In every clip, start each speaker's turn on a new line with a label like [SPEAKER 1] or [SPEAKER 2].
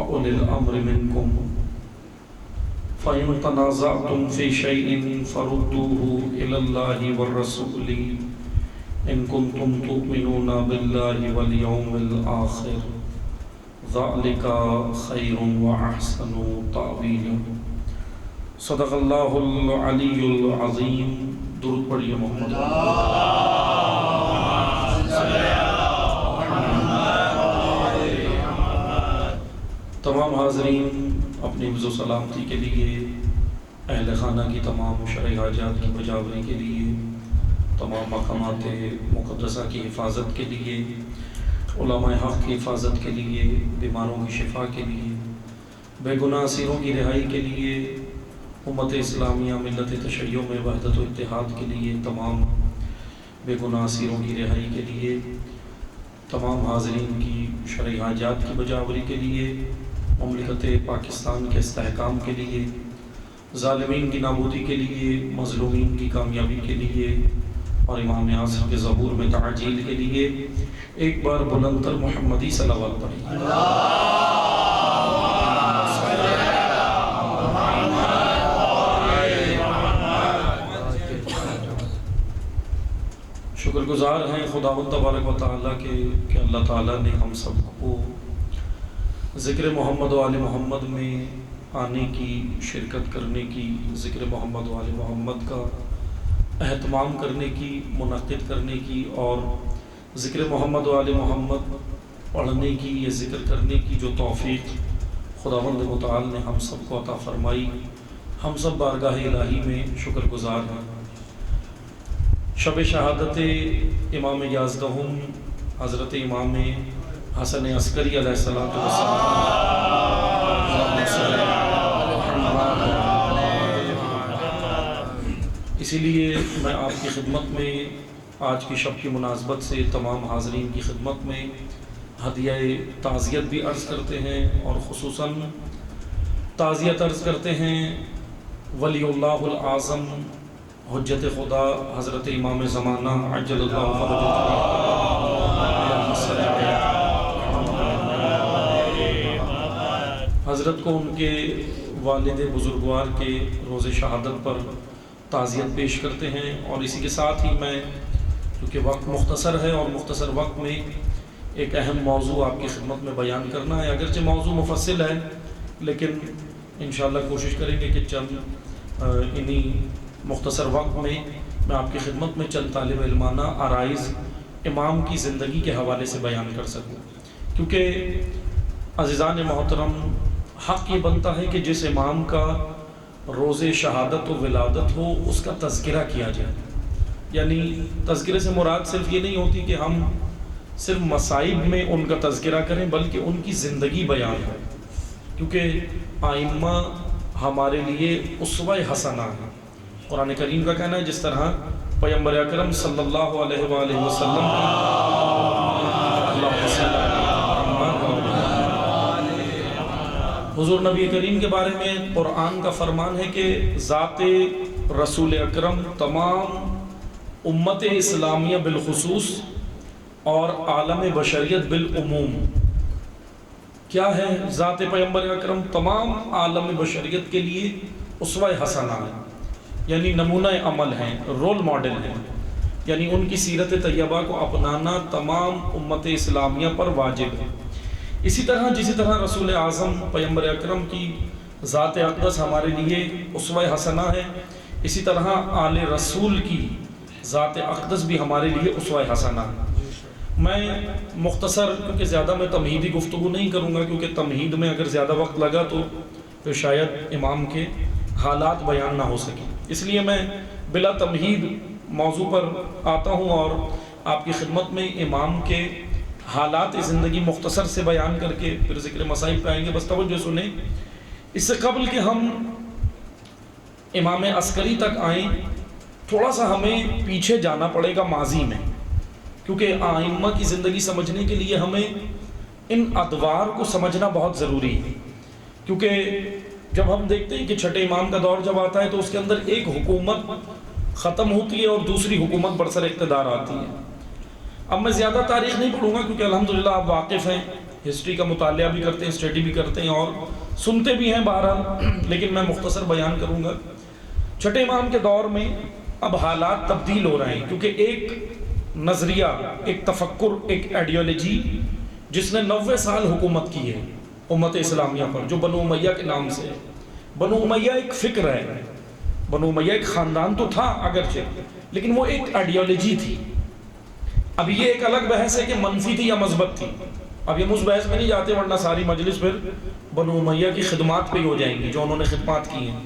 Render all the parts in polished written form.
[SPEAKER 1] وأولي الأمر منكم فإن تنازعتم في شيء فردوه إلى الله والرسول إن كنتم تؤمنون بالله واليوم الآخر ذلك خير وأحسن تأويلا صدق الله العلي العظيم. درود پڑھیے محمد. تمام حاضرین اپنی عز و سلامتی کے لیے، اہل خانہ کی تمام شرعی حاجات کی بجاوری کے لیے، تمام مقامات مقدسہ کی حفاظت کے لیے، علماء حق کی حفاظت کے لیے، بیماروں کی شفا کے لیے، بے گناہ اسیروں کی رہائی کے لیے، امت اسلامیہ ملت تشیع میں وحدت و اتحاد کے لیے، تمام بے گناہ اسیروں کی رہائی کے لیے، تمام حاضرین کی شرعی حاجات کی بجاوری کے لیے، مملکت پاکستان کے استحکام کے لیے، ظالمین کی نابودی کے لیے، مظلومین کی کامیابی کے لیے اور امام اعظم کے ظہور میں تعجیل کے لیے ایک بار بلند تر محمدی صلوات پڑھیں. شکر گزار ہیں خداوند تبارک و تعالیٰ کے کہ اللہ تعالیٰ نے ہم سب کو ذکر محمد و آل محمد میں آنے کی، شرکت کرنے کی، ذکر محمد و آل محمد کا اہتمام کرنے کی، منعقد کرنے کی اور ذکر محمد و آل محمد پڑھنے کی، یہ ذکر کرنے کی جو توفیق خداوند متعال نے ہم سب کو عطا فرمائی، ہم سب بارگاہ الہی میں شکر گزار ہیں. شب شہادت امام یازدہم حضرت امام حسن عسکری علیہ السلام اسی لیے میں آپ کی خدمت میں آج کی شب کی مناسبت سے تمام حاضرین کی خدمت میں ہدیہ تعزیت بھی عرض کرتے ہیں اور خصوصاً تعزیت عرض کرتے ہیں ولی اللہ الاعظم حجت خدا حضرت امام زمانہ عجل اللہ فرجہ. حضرت کو ان کے والد بزرگوار کے روز شہادت پر تعزیت پیش کرتے ہیں اور اسی کے ساتھ ہی میں، کیونکہ وقت مختصر ہے اور مختصر وقت میں ایک اہم موضوع آپ کی خدمت میں بیان کرنا ہے، اگرچہ موضوع مفصل ہے لیکن انشاءاللہ کوشش کریں گے کہ چند انہی مختصر وقت میں آپ کی خدمت میں چند طالب علمانہ آرائز امام کی زندگی کے حوالے سے بیان کر سکوں. کیونکہ عزیزان محترم، حق یہ بنتا ہے کہ جس امام کا روز شہادت و ولادت ہو اس کا تذکرہ کیا جائے. یعنی تذکرے سے مراد صرف یہ نہیں ہوتی کہ ہم صرف مصائب میں ان کا تذکرہ کریں بلکہ ان کی زندگی بیان ہے، کیونکہ ائمہ ہمارے لیے اسوہ حسنہ ہیں. قرآن کریم کا کہنا ہے جس طرح پیغمبر اکرم صلی اللہ علیہ وآلہ وسلم حضور نبی کریم کے بارے میں قرآن کا فرمان ہے کہ ذات رسول اکرم تمام امت اسلامیہ بالخصوص اور عالم بشریت بالعموم، کیا ہے ذات پیغمبر اکرم تمام عالم بشریت کے لیے اسوہ حسنہ ہے، یعنی نمونہ عمل ہیں، رول ماڈل ہیں. یعنی ان کی سیرت طیبہ کو اپنانا تمام امت اسلامیہ پر واجب ہے. اسی طرح رسول اعظم پیغمبر اکرم کی ذات اقدس ہمارے لیے اسوہ حسنہ ہے، اسی طرح آل رسول کی ذات اقدس بھی ہمارے لیے اسوہ حسنہ ہے. میں مختصر، کیونکہ زیادہ میں تمہیدی گفتگو نہیں کروں گا، کیونکہ تمہید میں اگر زیادہ وقت لگا تو شاید امام کے حالات بیان نہ ہو سکیں. اس لیے میں بلا تمہید موضوع پر آتا ہوں اور آپ کی خدمت میں امام کے حالات زندگی مختصر سے بیان کر کے پھر ذکر مصائب پہ آئیں گے. بس توجہ سنیں، اس سے قبل کہ ہم امام عسکری تک آئیں تھوڑا سا ہمیں پیچھے جانا پڑے گا ماضی میں، کیونکہ ائمہ کی زندگی سمجھنے کے لیے ہمیں ان ادوار کو سمجھنا بہت ضروری ہے. کیونکہ جب ہم دیکھتے ہیں کہ چھٹے امام کا دور جب آتا ہے تو اس کے اندر ایک حکومت ختم ہوتی ہے اور دوسری حکومت برسر اقتدار آتی ہے. اب میں زیادہ تاریخ نہیں پڑھوں گا کیونکہ الحمدللہ آپ واقف ہیں ہسٹری کا مطالعہ بھی کرتے ہیں، اسٹڈی بھی کرتے ہیں اور سنتے بھی ہیں بہرحال، لیکن میں مختصر بیان کروں گا۔ چھٹے امام کے دور میں اب حالات تبدیل ہو رہے ہیں، کیونکہ ایک نظریہ، ایک تفکر، ایک آئیڈیالوجی جس نے 90 سال حکومت کی ہے امت اسلامیہ پر، جو بنو امیہ کے نام سے ہے۔ بنو امیہ ایک فکر ہے، بنو امیہ ایک خاندان تو تھا اگرچہ، لیکن وہ ایک آئیڈیالوجی تھی۔ اب یہ ایک الگ بحث ہے کہ منفی تھی یا مثبت تھی، اب یہ اس بحث میں نہیں جاتے، ورنہ ساری مجلس پھر بنو امیہ کی خدمات پہ ہی ہو جائیں گی، جو انہوں نے خدمات کی ہیں۔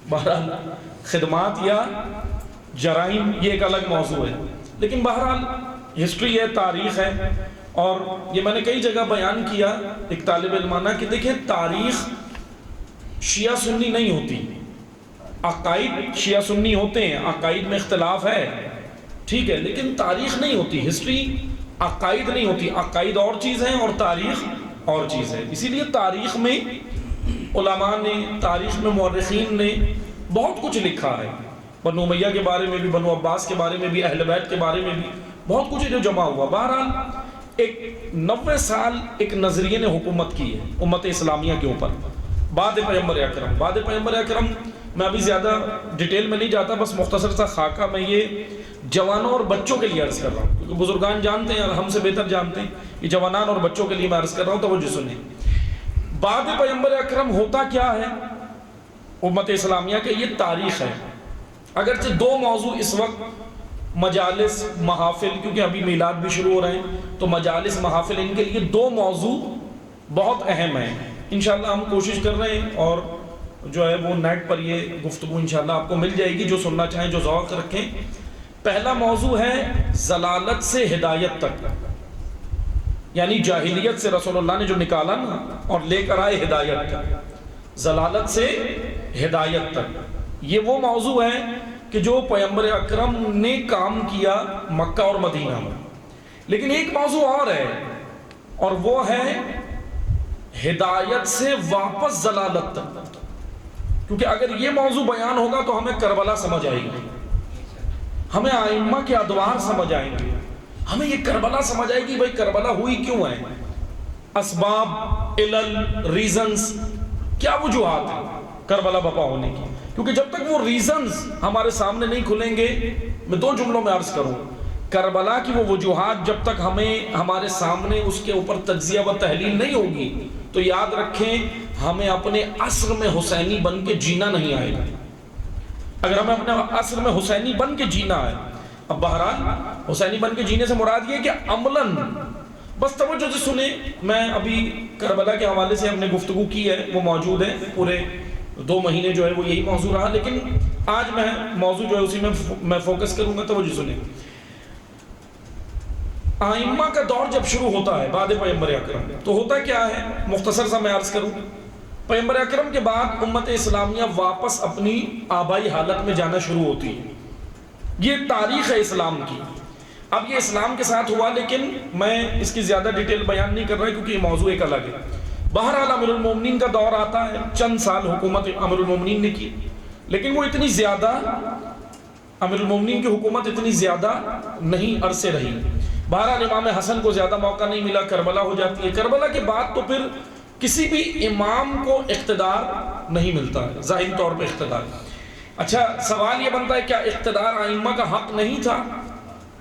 [SPEAKER 1] بہرحال خدمات یا جرائم یہ ایک الگ موضوع ہے، لیکن بہرحال ہسٹری ہے، تاریخ ہے، اور یہ میں نے کئی جگہ بیان کیا ایک طالب علمانہ کہ دیکھیں تاریخ شیعہ سنی نہیں ہوتی، عقائد شیعہ سنی ہوتے ہیں، عقائد میں اختلاف ہے ٹھیک ہے، لیکن تاریخ نہیں ہوتی، ہسٹری عقائد نہیں ہوتی، عقائد اور چیز ہیں اور تاریخ اور چیز ہے۔ اسی لیے تاریخ میں علماء نے، تاریخ میں مورخین نے بہت کچھ لکھا ہے، بنو امیہ کے بارے میں بھی، بنو عباس کے بارے میں بھی، اہل بیت کے بارے میں بھی بہت کچھ جو جمع ہوا۔ بہرحال ایک 90 سال ایک نظریے نے حکومت کی ہے امت اسلامیہ کے اوپر بعد پیغمبر اکرم۔ بعد پیغمبر اکرم میں ابھی زیادہ ڈیٹیل میں نہیں جاتا، بس مختصر سا خاکہ میں یہ جوانوں اور بچوں کے لیے عرض کر رہا ہوں، کیونکہ بزرگان جانتے ہیں اور ہم سے بہتر جانتے ہیں، یہ جوانان اور بچوں کے لیے میں عرض کر رہا ہوں، توجہ سنیں۔ بعد پیغمبر اکرم ہوتا کیا ہے امت اسلامیہ کے، یہ تاریخ ہے۔ اگرچہ دو موضوع اس وقت مجالس، محافل، کیونکہ ابھی میلاد بھی شروع ہو رہے ہیں، تو مجالس، محافل، ان کے لیے دو موضوع بہت اہم ہیں۔ انشاءاللہ ہم کوشش کر رہے ہیں، اور جو ہے وہ نیٹ پر یہ گفتگو انشاءاللہ آپ کو مل جائے گی، جو سننا چاہیں، جو ذوق رکھیں۔ پہلا موضوع ہے ضلالت سے ہدایت تک، یعنی جاہلیت سے رسول اللہ نے جو نکالا نا اور لے کر آئے ہدایت تک، ضلالت سے ہدایت تک، یہ وہ موضوع ہے کہ جو پیغمبر اکرم نے کام کیا مکہ اور مدینہ میں۔ لیکن ایک موضوع اور ہے، اور وہ ہے ہدایت سے واپس ضلالت تک، کیونکہ اگر یہ موضوع بیان ہوگا تو ہمیں کربلا سمجھ آئے گی، ہمیں ائمہ کے ادوار سمجھ آئیں گے، ہمیں یہ کربلا سمجھ آئے گی بھائی کربلا ہوئی کیوں ہے، اسباب، علل، ریزنز، کیا وجوہات ہیں کربلا بپا ہونے کی۔ کیونکہ جب تک وہ ریزنز ہمارے سامنے نہیں کھلیں گے، میں دو جملوں میں عرض کروں، کربلا کی وہ وجوہات جب تک ہمارے سامنے اس کے اوپر تجزیہ و تحلیل نہیں ہوگی، تو یاد رکھیں ہمیں اپنے عصر میں حسینی بن کے جینا نہیں آئے گا۔ اگر ہمیں اپنے عصر میں حسینی بن کے جینا ہے، اب بہرحال حسینی بن کے جینے سے مراد یہ ہے کہ عملاً، بس توجہ سے سنیں، میں ابھی کربلا کے حوالے سے ہم نے گفتگو کی ہے، وہ موجود ہے، پورے 2 مہینے جو ہے وہ یہی موضوع رہا، لیکن آج میں موضوع جو ہے اسی میں فوکس کروں گا، توجہ سنیں۔ ائمہ کا دور جب شروع ہوتا ہے بعد پیغمبر اکرم، تو ہوتا کیا ہے، مختصر سا میں عرض کروں، پیغمبر اکرم کے بعد امت اسلامیہ واپس اپنی آبائی حالت میں جانا شروع ہوتی ہے۔ یہ تاریخ ہے اسلام کی۔ اب یہ اسلام کے ساتھ ہوا، لیکن میں اس کی زیادہ ڈیٹیل بیان نہیں کر رہا کیونکہ یہ موضوع ایک الگ ہے۔ بہرحال امیر المومنین کا دور آتا ہے، چند سال حکومت امیر المومنین نے کی، لیکن وہ اتنی زیادہ، امیر المومنین کی حکومت اتنی زیادہ نہیں عرصے رہی۔ بہرحال امام حسن کو زیادہ موقع نہیں ملا، کربلا ہو جاتی ہے۔ کربلا کے بعد تو پھر کسی بھی امام کو اقتدار نہیں ملتا ہے، ظاہری طور پہ اقتدار۔ اچھا سوال یہ بنتا ہے کیا اقتدار ائمہ کا حق نہیں تھا؟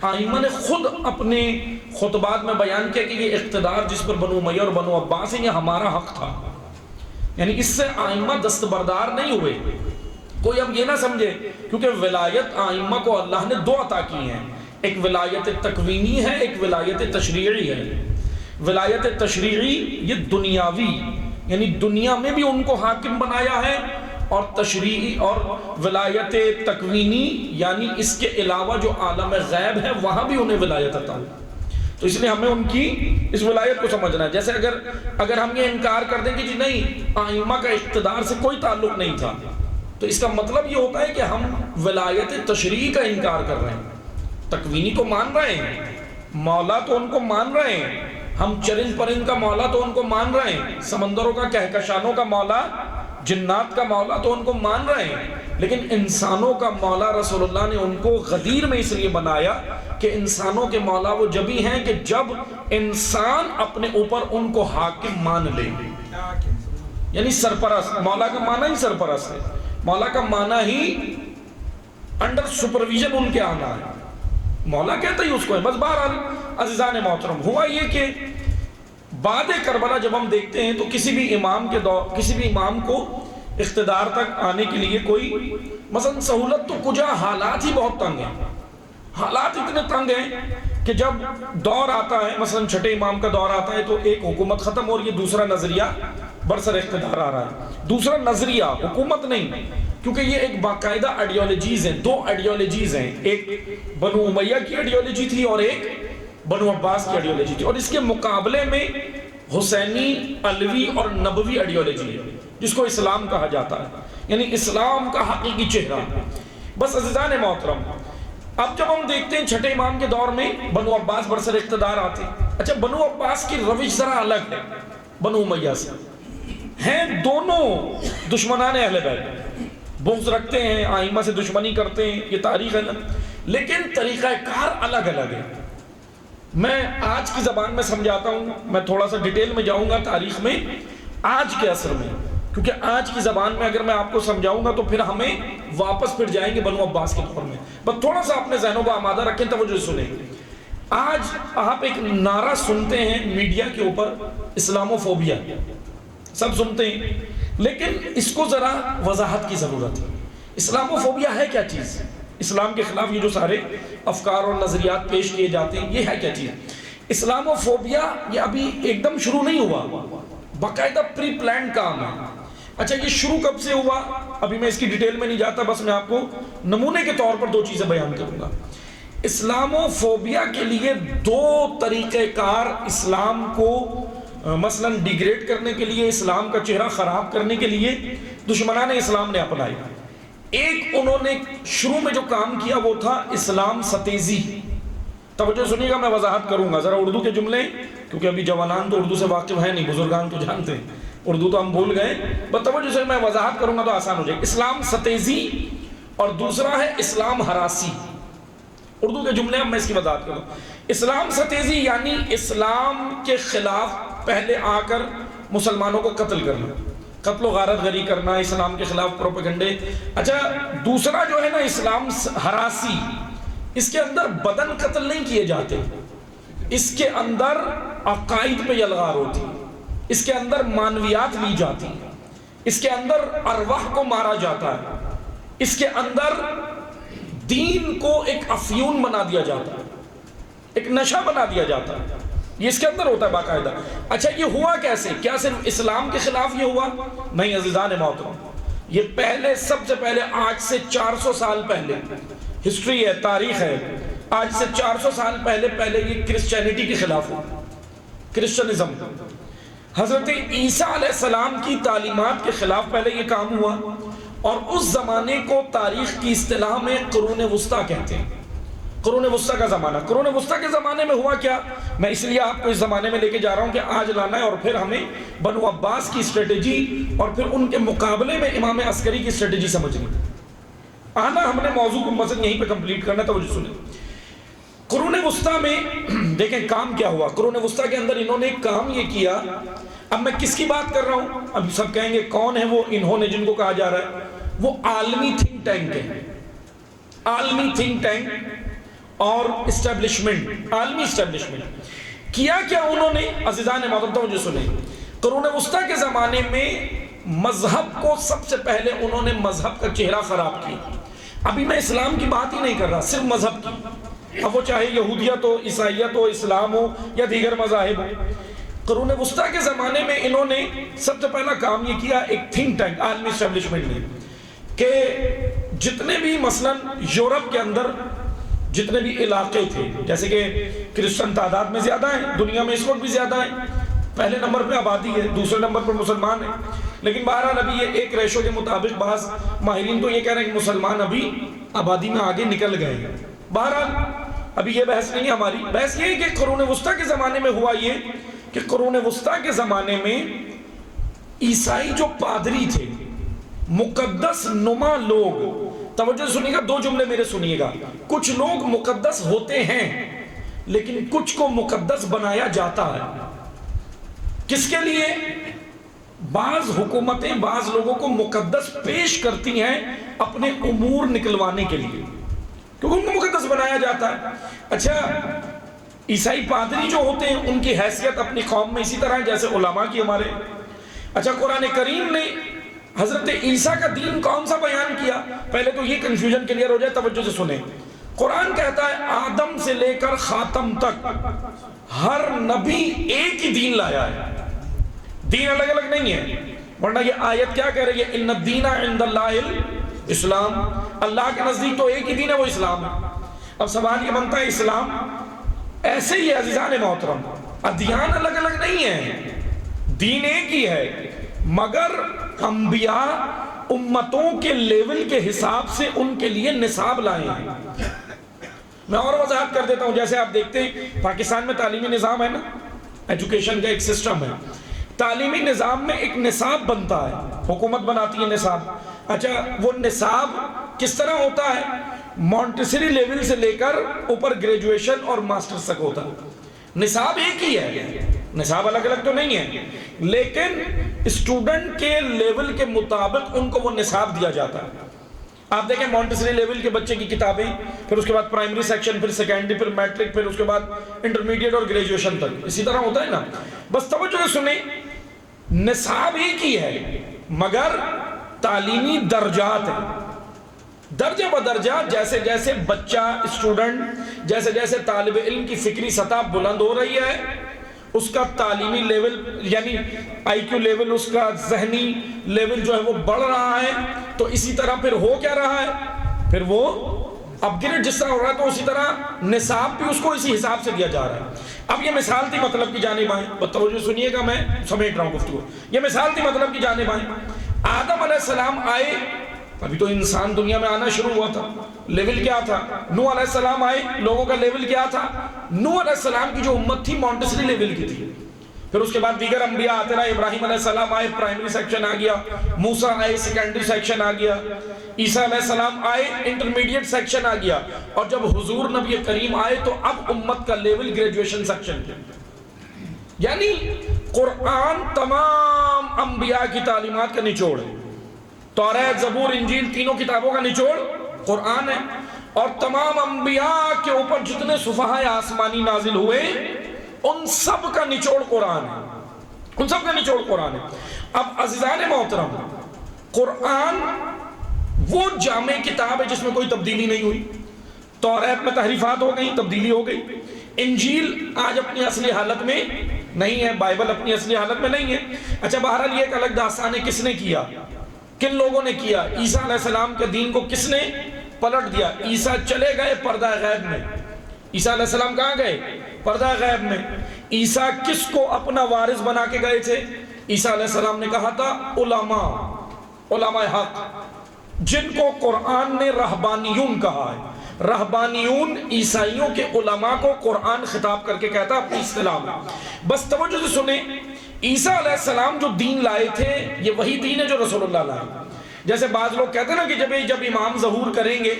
[SPEAKER 1] ائمہ نے خود اپنے خطبات میں بیان کیا کہ یہ اقتدار جس پر بنو امیہ اور بنو عباس ہیں، یہ ہمارا حق تھا، یعنی اس سے ائمہ دستبردار نہیں ہوئے۔ کوئی اب یہ نہ سمجھے، کیونکہ ولایت ائمہ کو اللہ نے 2 عطا کی ہیں، ایک ولایت تکوینی ہے، ایک ولایت تشریعی ہے۔ ولایت تشریعی یہ دنیاوی، یعنی دنیا میں بھی ان کو حاکم بنایا ہے، اور تشریعی اور ولایت تکوینی یعنی اس کے علاوہ جو عالم غیب ہے وہاں بھی انہیں ولایت عطا ہوئی۔ تو اس لیے ہمیں ان کی اس ولایت کو سمجھنا ہے۔ جیسے اگر ہم یہ انکار کر دیں کہ جی نہیں ائمہ کا اقتدار سے کوئی تعلق نہیں تھا، تو اس کا مطلب یہ ہوتا ہے کہ ہم ولایت تشریعی کا انکار کر رہے ہیں۔ تکوینی تو مان رہے ہیں، مولا تو ان کو مان رہے ہیں، ہم چرند پرند کا مولا تو ان کو مان رہے ہیں، سمندروں کا کہکشانوں کا مولا جنات کا مولا تو ان کو مان رہے ہیں، لیکن انسانوں کا مولا رسول اللہ نے ان کو غدیر میں اس لیے بنایا کہ انسانوں کے مولا وہ جبھی ہیں کہ جب انسان اپنے اوپر ان کو حاکم مان لے، یعنی سرپرست۔ مولا کا معنی ہی سرپرست ہے، مولا کا معنی ہی انڈر سپرویژن ان کے آنا ہے، مولا کہتا ہی اس کو ہے۔ بس بہرحال عزیزان محترم، ہوا یہ کہ بعد کربلا جب ہم دیکھتے ہیں تو کسی بھی امام کو اقتدار تک آنے کے لیے کوئی مثلا سہولت تو کجا، حالات ہی بہت تنگ ہیں، حالات اتنے تنگ ہیں کہ جب دور آتا ہے، مثلا چھٹے امام کا دور آتا ہے تو ایک حکومت ختم ہو رہی ہے، دوسرا نظریہ برسر اقتدار آ رہا ہے۔ دوسرا نظریہ، حکومت نہیں، کیونکہ یہ ایک باقاعدہ آئیڈیالوجیز ہیں، دو آئیڈیالوجیز ہیں، ایک بنو امیہ کی آئیڈیالوجی تھی اور ایک بنو عباس کی آئیڈیالوجی تھی، اور اس کے مقابلے میں حسینی، علوی اور نبوی آئیڈیالوجی ہے جس کو اسلام کہا جاتا ہے، یعنی اسلام کا حقیقی چہرہ۔ بس عزیزان محترم، اب جب ہم دیکھتے ہیں چھٹے امام کے دور میں بنو عباس برسر اقتدار آتے ہیں۔ اچھا، بنو عباس کی روش ذرا الگ ہے بنو امیہ سے، ہیں دونوں دشمنان اہل بیت، بغض رکھتے ہیں، آئمہ سے دشمنی کرتے ہیں، یہ تاریخ ہے نا، لیکن طریقہ کار الگ الگ ہے۔ میں آج کی زبان میں سمجھاتا ہوں، میں تھوڑا سا ڈیٹیل میں جاؤں گا تاریخ میں آج کے عصر میں، کیونکہ آج کی زبان میں اگر میں آپ کو سمجھاؤں گا تو پھر ہمیں واپس پھر جائیں گے بنو عباس کے دور میں۔ بس تھوڑا سا اپنے ذہنوں کو آمادہ رکھیں، توجہ سنیں۔ آج آپ ایک نعرہ سنتے ہیں میڈیا کے اوپر، اسلامو فوبیا، سب سنتے ہیں، لیکن اس کو ذرا وضاحت کی ضرورت ہے۔ اسلامو فوبیا ہے کیا چیز؟ اسلام کے خلاف یہ جو سارے افکار اور نظریات پیش کیے جاتے ہیں، یہ ہے کیا چیز؟ اسلامو فوبیا یہ ابھی ایک دم شروع نہیں ہوا، باقاعدہ پری پلانڈ کام ہے۔ اچھا، یہ شروع کب سے ہوا؟ ابھی میں اس کی ڈیٹیل میں نہیں جاتا، بس میں آپ کو نمونے کے طور پر دو چیزیں بیان کروں گا۔ اسلامو فوبیا کے لیے دو طریقہ کار اسلام کو مثلا ڈیگریڈ کرنے کے لیے، اسلام کا چہرہ خراب کرنے کے لیے دشمنان اسلام نے اپنائی۔ ایک انہوں نے شروع میں جو کام کیا وہ تھا اسلام ستیزی۔ توجہ سنیے گا، میں وضاحت کروں گا ذرا اردو کے جملے، کیونکہ ابھی جوانان تو اردو سے واقف ہے نہیں، بزرگان تو جانتے ہیں، اردو تو ہم بھول گئے، بس توجہ سے میں وضاحت کروں گا تو آسان ہو جائے۔ اسلام ستیزی اور دوسرا ہے اسلام ہراسی۔ اردو کے جملے اب میں اس کی وضاحت کروں۔ اسلام ستیزی یعنی اسلام کے خلاف پہلے آ کر مسلمانوں کو قتل کرنا، قتل و غارت گری کرنا، اسلام کے خلاف پروپیگنڈے۔ اچھا، دوسرا جو ہے نا اسلام ہراسی، اس کے اندر بدن قتل نہیں کیے جاتے، اس کے اندر عقائد پہ یلغار ہوتی، اس کے اندر معنویات لی جاتی، اس کے اندر ارواح کو مارا جاتا ہے، اس کے اندر دین کو ایک افیون بنا دیا جاتا ہے، ایک نشہ بنا دیا جاتا ہے، یہ اس کے اندر ہوتا ہے باقاعدہ۔ اچھا، یہ ہوا کیسے؟ کیا صرف اسلام کے خلاف یہ ہوا؟ نہیں عزیزان محترم، یہ پہلے سب سے پہلے آج سے 400 سال پہلے، ہسٹری ہے، تاریخ ہے، آج سے 400 سال پہلے یہ کرسچینٹی کے خلاف ہوا، کرسچنزم، حضرت عیسیٰ علیہ السلام کی تعلیمات کے خلاف پہلے یہ کام ہوا، اور اس زمانے کو تاریخ کی اصطلاح میں قرون وسطیٰ کہتے ہیں۔ قرون وسطیٰ کا زمانہ، قرون وسطیٰ کے زمانے میں ہوا کیا؟ میں اس لیے آپ کو اس زمانے میں لے کے جا رہا ہوں کہ آج لانا ہے، اور پھر ہمیں بنو عباس کی اسٹریٹجی اور پھر ان کے مقابلے میں امام عسکری کی اسٹریٹجی سمجھنی آنا، ہم نے موضوع کو مثلا یہیں پہ کمپلیٹ کرنا ہے۔ توجہ سنیں، قرون وسطیٰ میں دیکھیں کام کیا ہوا۔ قرون وسطیٰ کے اندر انہوں نے کام یہ کیا، اب میں کس کی بات کر رہا ہوں؟ اب سب کہیں گے کون ہے وہ انہوں نے جن کو کہا جا رہا ہے؟ وہ عالمی تھنک ٹینک ہے، عالمی تھنک ٹینک اور اسٹیبلشمنٹ، عالمی اسٹیبلشمنٹ۔ کیا کیا انہوں نے؟ عزیزان محترم توجہ سنیں، قرون وسطیٰ کے زمانے میں مذہب کو سب سے پہلے انہوں نے مذہب کا چہرہ خراب کیا۔ ابھی میں اسلام کی بات ہی نہیں کر رہا، صرف مذہب کی، اب وہ چاہے یہودیت ہو، عیسائیت ہو، اسلام ہو یا دیگر مذاہب ہو۔ قرون وسطیٰ کے زمانے میں انہوں نے سب سے پہلا کام یہ کیا، ایک تھنک ٹینک، عالمی اسٹیبلشمنٹ نے، کہ جتنے بھی مثلا یورپ کے اندر جتنے بھی علاقے تھے، جیسے کہ کرسچن تعداد میں زیادہ ہیں، دنیا میں اس وقت بھی زیادہ ہیں، پہلے نمبر پہ آبادی ہے، دوسرے نمبر پر مسلمان ہیں، لیکن بہرحال ابھی یہ ایک ریشو کے مطابق بعض ماہرین تو یہ کہہ رہے ہیں کہ مسلمان ابھی آبادی میں آگے نکل گئے ہیں۔ بہرحال ابھی یہ بحث نہیں ہے ہماری، بحث یہ ہے کہ قرون وسطیٰ کے زمانے میں ہوا یہ کہ قرون وسطیٰ کے زمانے میں عیسائی جو پادری تھے، مقدس نما لوگ، توجہ سنیے گا، دو جملے میرے سنیے گا، کچھ لوگ مقدس ہوتے ہیں لیکن کچھ کو مقدس بنایا جاتا ہے۔ کس کے لیے؟ بعض حکومتیں بعض لوگوں کو مقدس پیش کرتی ہیں اپنے امور نکلوانے کے لیے، کیونکہ ان کو مقدس بنایا جاتا ہے۔ اچھا، عیسائی پادری جو ہوتے ہیں ان کی حیثیت اپنی قوم میں اسی طرح ہے جیسے علماء کی ہمارے۔ اچھا، قرآن کریم نے حضرت عیسیٰ کا دین کون سا بیان کیا؟ پہلے تو یہ کنفیوژن کلیئر ہو جائے، توجہ سے سنیں۔ قرآن کہتا ہے آدم سے لے کر خاتم تک ہر نبی ایک ہی دین لایا ہے، دین الگ الگ نہیں ہے، ورنہ یہ آیت کیا کہہ رہی ہے؟ ان الدین عند اللہ الاسلام، اللہ کے نزدیک تو ایک ہی دین ہے، وہ اسلام ہے۔ اب سوال یہ بنتا ہے اسلام ایسے ہی عزیزان محترم، ادیان الگ الگ نہیں ہیں، دین ایک ہی ہے، مگر انبیاء امتوں کے لیول کے حساب سے ان کے لیے نصاب لائے ہیں۔ میں اور وضاحت کر دیتا ہوں، جیسے آپ دیکھتے ہیں پاکستان میں تعلیمی نظام ہے نا، ایجوکیشن کا ایک سسٹم ہے، تعلیمی نظام میں ایک نصاب بنتا ہے، حکومت بناتی ہے نصاب۔ اچھا، وہ نصاب کس طرح ہوتا ہے؟ مونٹیسری لیول سے لے کر اوپر گریجویشن اور ماسٹرز تک ہوتا ہے، نصاب ایک ہی ہے، نصاب الگ الگ تو نہیں ہے، لیکن اسٹوڈنٹ کے لیول کے مطابق ان کو وہ نصاب دیا جاتا ہے۔ آپ دیکھیں مونٹیسری لیول کے بچے کی کتابیں، پھر اس کے بعد پرائمری سیکشن، پھر سیکنڈری، پھر میٹرک، پھر اس کے بعد انٹرمیڈیٹ اور گریجویشن تک، اسی طرح ہوتا ہے نا۔ بس توجہ سے سنیں، نصاب ایک ہی ہے مگر تعلیمی درجات ہیں، درجہ بدرجہ، جیسے جیسے بچہ اسٹوڈنٹ، جیسے جیسے طالب علم کی فکری سطح بلند ہو رہی ہے، اس کا تعلیمی لیول یعنی آئی کیو لیول، اس کا ذہنی لیول جو ہے وہ بڑھ رہا ہے، تو اسی طرح پھر ہو کیا رہا ہے؟ پھر وہ اپ گریڈ جس طرح ہو رہا ہے، تو اسی طرح نصاب بھی اس کو اسی حساب سے دیا جا رہا ہے۔ اب یہ مثال تھی مطلب کی جانب آئیں، توجہ سنیے گا، میں سمیٹ رہا ہوں گفتگو، یہ مثال تھی مطلب کی جانب آئیں۔ آدم علیہ السلام آئے، ابھی تو انسان دنیا میں آنا شروع ہوا تھا، لیول کیا تھا؟ نوح علیہ السلام آئے، لوگوں کا لیول کیا تھا؟ نوح علیہ السلام کی جو امت تھی مونٹیسری لیول کی تھی، پھر اس کے بعد دیگر انبیاء آتے رہے، ابراہیم علیہ السلام آئے، پرائمری سیکشن آ گیا، موسیٰ آئے، سیکنڈری سیکشن آ گیا، عیسیٰ علیہ السلام آئے، انٹرمیڈیٹ سیکشن آ گیا، اور جب حضور نبی کریم آئے تو اب امت کا لیول گریجویشن سیکشن کیا۔ یعنی قرآن تمام انبیاء کی تعلیمات کا نچوڑ ہے، توریت، زبور، انجیل، تینوں کتابوں کا نچوڑ قرآن ہے، اور تمام انبیاء کے اوپر جتنے صفحہ آسمانی نازل ہوئے ان سب کا نچوڑ قرآن ہے، ان سب کا نچوڑ قرآن ہے۔ اب عزیزان محترم، قرآن وہ جامع کتاب ہے جس میں کوئی تبدیلی نہیں ہوئی، توریت میں تحریفات ہو گئی، تبدیلی ہو گئی، انجیل آج اپنی اصلی حالت میں نہیں ہے، بائبل اپنی اصلی حالت میں نہیں ہے۔ اچھا، بہرحال یہ ایک الگ داستان ہے، کس نے کیا، کن لوگوں نے کیا؟ عیسیٰ علیہ السلام کے دین کو کس نے پلٹ دیا؟ عیسیٰ چلے گئے پردہ غیب میں، عیسیٰ علیہ السلام کہاں گئے؟ پردہ غیب میں۔ عیسیٰ کس کو اپنا وارث بنا کے گئے تھے؟ عیسیٰ علیہ السلام نے کہا تھا علماء حق، جن کو قرآن نے رہبانیون کہا ہے۔ رہبانیون عیسائیوں کے علماء کو قرآن خطاب کر کے کہتا ہے اپنی اصطلاح میں۔ بس توجہ سے سنیں، عیسیٰ علیہ السلام جو دین لائے تھے یہ وہی دین ہے جو رسول اللہ لائے۔ جیسے بعض لوگ کہتے ہیں نا کہ جب امام ظہور کریں گے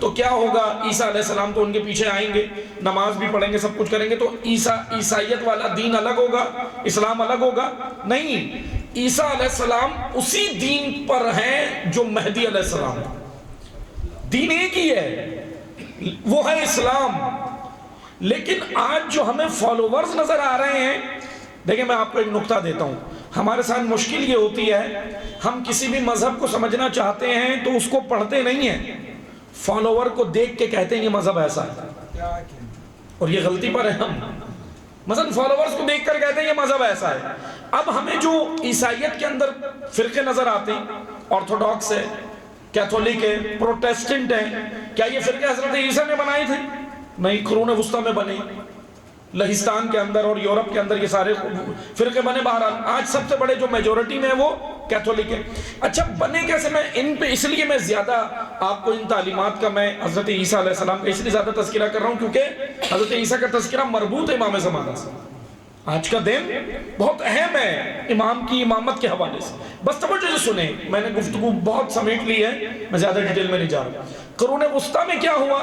[SPEAKER 1] تو کیا ہوگا، عیسیٰ علیہ السلام تو ان کے پیچھے آئیں گے، نماز بھی پڑھیں گے، سب کچھ کریں گے، تو عیسائیت والا دین الگ ہوگا، اسلام الگ ہوگا؟ نہیں، عیسیٰ علیہ السلام اسی دین پر ہیں جو مہدی علیہ السلام، دین ایک ہی ہے، وہ ہے اسلام۔ لیکن آج جو ہمیں فالوورز نظر آ رہے ہیں، دیکھیں میں آپ کو ایک نقطہ دیتا ہوں، ہمارے ساتھ مشکل یہ ہوتی ہے، ہم کسی بھی مذہب کو سمجھنا چاہتے ہیں تو اس کو پڑھتے نہیں ہیں، فالوور کو دیکھ کے کہتے ہیں یہ مذہب ایسا ہے، اور یہ غلطی پر ہے ہم، مثلا فالوورز کو دیکھ کر کہتے ہیں یہ مذہب ایسا ہے۔ اب ہمیں جو عیسائیت کے اندر فرقے نظر آتے ہیں، آرتھوڈاکس ہے، کیتھولک ہے، پروٹیسٹنٹ ہے، کیا یہ فرقے حضرت عیسیٰ نے بنائے تھے؟ نہیں، قرون وسطیٰ میں بنے، لہستان کے اندر اور یورپ کے اندر یہ سارے فرقے بنے۔ بہرحال آج سب سے بڑے جو میجورٹی میں وہ کیتھولک ہے۔ اچھا، بنے کیسے؟ میں ان پہ اس لیے میں زیادہ آپ کو ان تعلیمات کا، میں حضرت عیسیٰ علیہ السلام کا اس لیے زیادہ تذکرہ کر رہا ہوں کیونکہ حضرت عیسیٰ کا تذکرہ مربوط ہے امام زمانہ سے۔ آج کا دن بہت اہم ہے امام کی امامت کے حوالے سے. بس توجہ سے سنیں، میں نے گفتگو بہت سمیٹ لی ہے، میں زیادہ ڈیٹیل میں نہیں جا رہا. قرون وسطیٰ میں کیا ہوا؟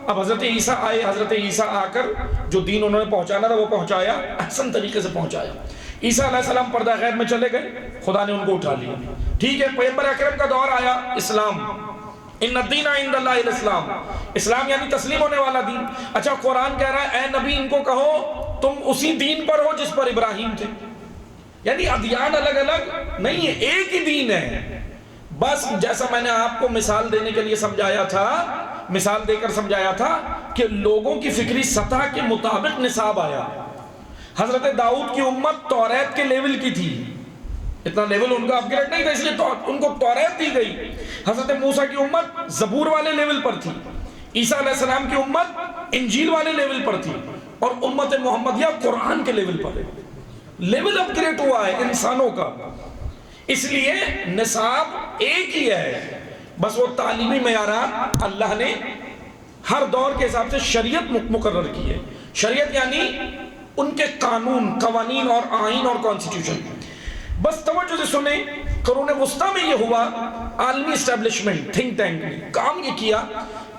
[SPEAKER 1] اب حضرت عیسیٰ آئے. حضرت عیسیٰ آ کر جو دین انہوں نے پہنچانا تھا وہ پہنچایا، احسن طریقے سے پہنچایا. عیسیٰ علیہ السلام پردہ غیب میں چلے گئے، خدا نے ان کو اٹھا لیا. ٹھیک ہے، پیغمبر اکرم کا دور آیا، اسلام. ان الدین عند اللہ الاسلام، اسلام یعنی تسلیم ہونے والا دین. اچھا قرآن کہہ رہا ہے اے نبی ان کو کہو تم اسی دین پر ہو جس پر ابراہیم تھے. یعنی ادیان الگ الگ نہیں ہے، ایک ہی دین ہے. بس جیسا میں نے آپ کو مثال دینے کے لیے سمجھایا تھا، مثال دے کر سمجھایا تھا کہ لوگوں کی فکری سطح کے مطابق نصاب آیا. حضرت داؤد کی امت توریت کے لیول کی تھی، اتنا لیول ان کا اپ گریڈ نہیں تھا، اس لیے ان کو توریت دی گئی. حضرت موسیٰ کی امت زبور والے لیول پر تھی، عیسیٰ علیہ السلام کی امت انجیل والے لیول پر تھی، اور امت محمدیہ قرآن کے لیول پر. لیول اپ گریڈ ہوا ہے انسانوں کا، اس لیے نصاب ایک ہی ہے. بس وہ تعلیمی معیارات اللہ نے ہر دور کے حساب سے شریعت مقرر کی ہے. شریعت یعنی ان کے قانون، قوانین اور آئین اور کانسٹیٹیوشن. بس توجہ سے سنیں، قرون وسطیٰ میں یہ ہوا، عالمی اسٹیبلشمنٹ تھنک ٹینک نے کام یہ کیا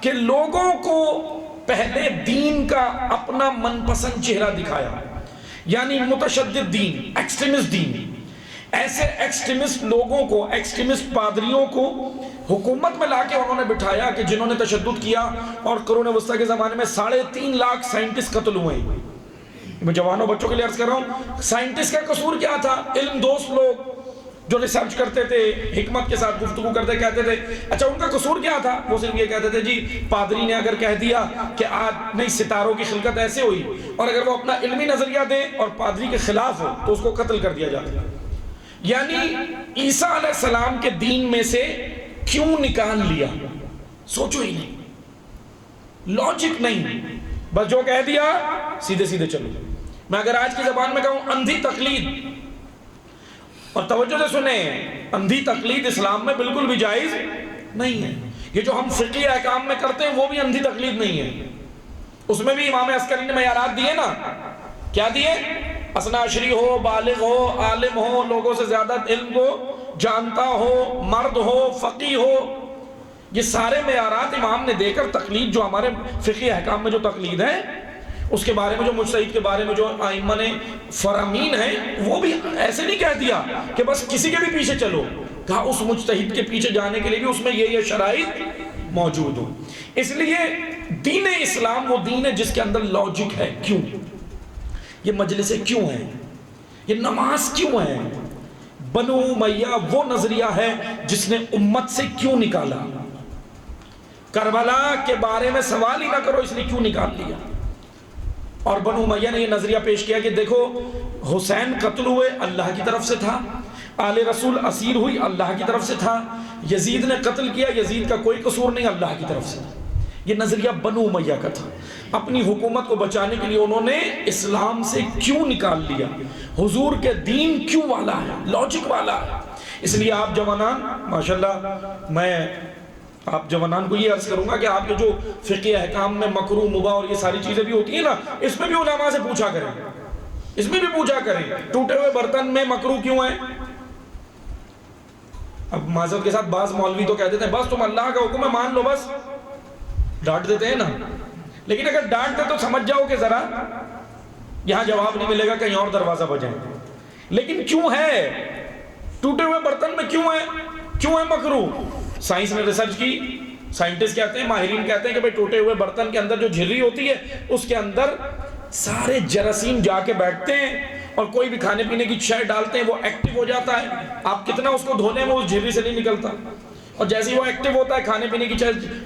[SPEAKER 1] کہ لوگوں کو پہلے دین کا اپنا من پسند چہرہ دکھایا، یعنی متشدد دین، ایکسٹریمسٹ دین. ایسے ایکسٹریمسٹ لوگوں کو، ایکسٹریمسٹ پادریوں کو حکومت میں لا کے انہوں نے بٹھایا کہ جنہوں نے تشدد کیا. اور قرون وسطیٰ کے زمانے میں 3.5 لاکھ سائنٹسٹ قتل ہوئے. میں جوانوں بچوں کے لیے عرض کر رہا ہوں، سائنٹسٹ کا قصور کیا تھا؟ علم دوست لوگ جو ریسرچ کرتے تھے، حکمت کے ساتھ گفتگو کرتے کہتے تھے. اچھا ان کا قصور کیا تھا؟ وہ صرف یہ کہتے تھے جی پادری نے اگر کہہ دیا کہ آج نہیں ستاروں کی خلقت ایسے ہوئی، اور اگر وہ اپنا علمی نظریہ دے اور پادری کے خلاف ہو تو اس کو قتل کر دیا جاتا. یعنی عیسیٰ علیہ السلام کے دین میں سے کیوں نکال لیا؟ سوچو ہی نہیں، لاجک نہیں، بس جو کہہ دیا سیدھے سیدھے چلو. میں اگر آج کی زبان میں کہوں اندھی تقلید، اور توجہ سے سنیں، اندھی تقلید اسلام میں بالکل بھی جائز نہیں ہے. یہ جو ہم فقہی احکام میں کرتے ہیں وہ بھی اندھی تقلید نہیں ہے. اس میں بھی امام عسکری نے معیارات دیے نا. کیا دیے؟ اثنا عشری ہو، بالغ ہو، عالم ہو، لوگوں سے زیادہ علم کو جانتا ہو، مرد ہو، فقیہ ہو. یہ سارے معیارات امام نے دے کر تقلید، جو ہمارے فقہی احکام میں جو تقلید ہے اس کے بارے میں، جو مجتہد کے بارے میں جو ائمہ نے فرامین ہیں، وہ بھی ایسے نہیں کہہ دیا کہ بس کسی کے بھی پیچھے چلو. کہا اس مجتہد کے پیچھے جانے کے لیے بھی اس میں یہ شرائط موجود ہو. اس لیے دین اسلام وہ دین ہے جس کے اندر لاجک ہے. کیوں یہ مجلسیں کیوں ہیں، یہ نماز کیوں ہے؟ بنو امیہ وہ نظریہ ہے جس نے امت سے کیوں نکالا. کربلا کے بارے میں سوال ہی نہ کرو، اس نے کیوں نکال لیا. اور بنو امیہ نے یہ نظریہ پیش کیا کہ دیکھو حسین قتل ہوئے اللہ کی طرف سے تھا، آل رسول اسیر ہوئی اللہ کی طرف سے تھا، یزید نے قتل کیا یزید کا کوئی قصور نہیں اللہ کی طرف سے تھا. یہ نظریہ بنو امیہ کا تھا. اپنی حکومت کو بچانے کے لیے انہوں نے اسلام سے کیوں نکال لیا، حضور کے دین کیوں والا ہے، لاجک والا ہے. اس لیے آپ جوانان ماشاءاللہ، میں آپ جوانان کو یہ عرض کروں گا کہ آپ کے جو فقہ احکام میں مکروہ مباح اور یہ ساری چیزیں بھی ہوتی ہیں نا، اس میں بھی علماء سے پوچھا کریں، اس میں بھی پوچھا کریں. ٹوٹے ہوئے برتن میں مکروہ کیوں ہے؟ اب معذرت کے ساتھ بعض مولوی تو کہہ دیتے ہیں بس تم اللہ کا حکم ہے مان لو، بس ڈانٹ دیتے ہیں نا. لیکن اگر ڈانٹ دے تو سمجھ جاؤ کہ ذرا یہاں جواب نہیں ملے گا، کہیں اور دروازہ بجائیں. لیکن کیوں ہے ٹوٹے ہوئے برتن میں، کیوں ہے مکروہ؟ سائنس نے ریسرچ کی، سائنٹسٹ کہتے ہیں، ماہرین کہتے ہیں کہ بھئی ٹوٹے ہوئے برتن کے اندر جو جھرری ہوتی ہے اس کے اندر سارے جراثیم جا کے بیٹھتے ہیں، اور کوئی بھی کھانے پینے کی شے ڈالتے ہیں وہ ایکٹیو ہو جاتا ہے. آپ کتنا اس کو دھونے میں اس جھرری سے نہیں نکلتا، اور جیسے ہی وہ ایکٹیو ہوتا ہے کھانے پینے کی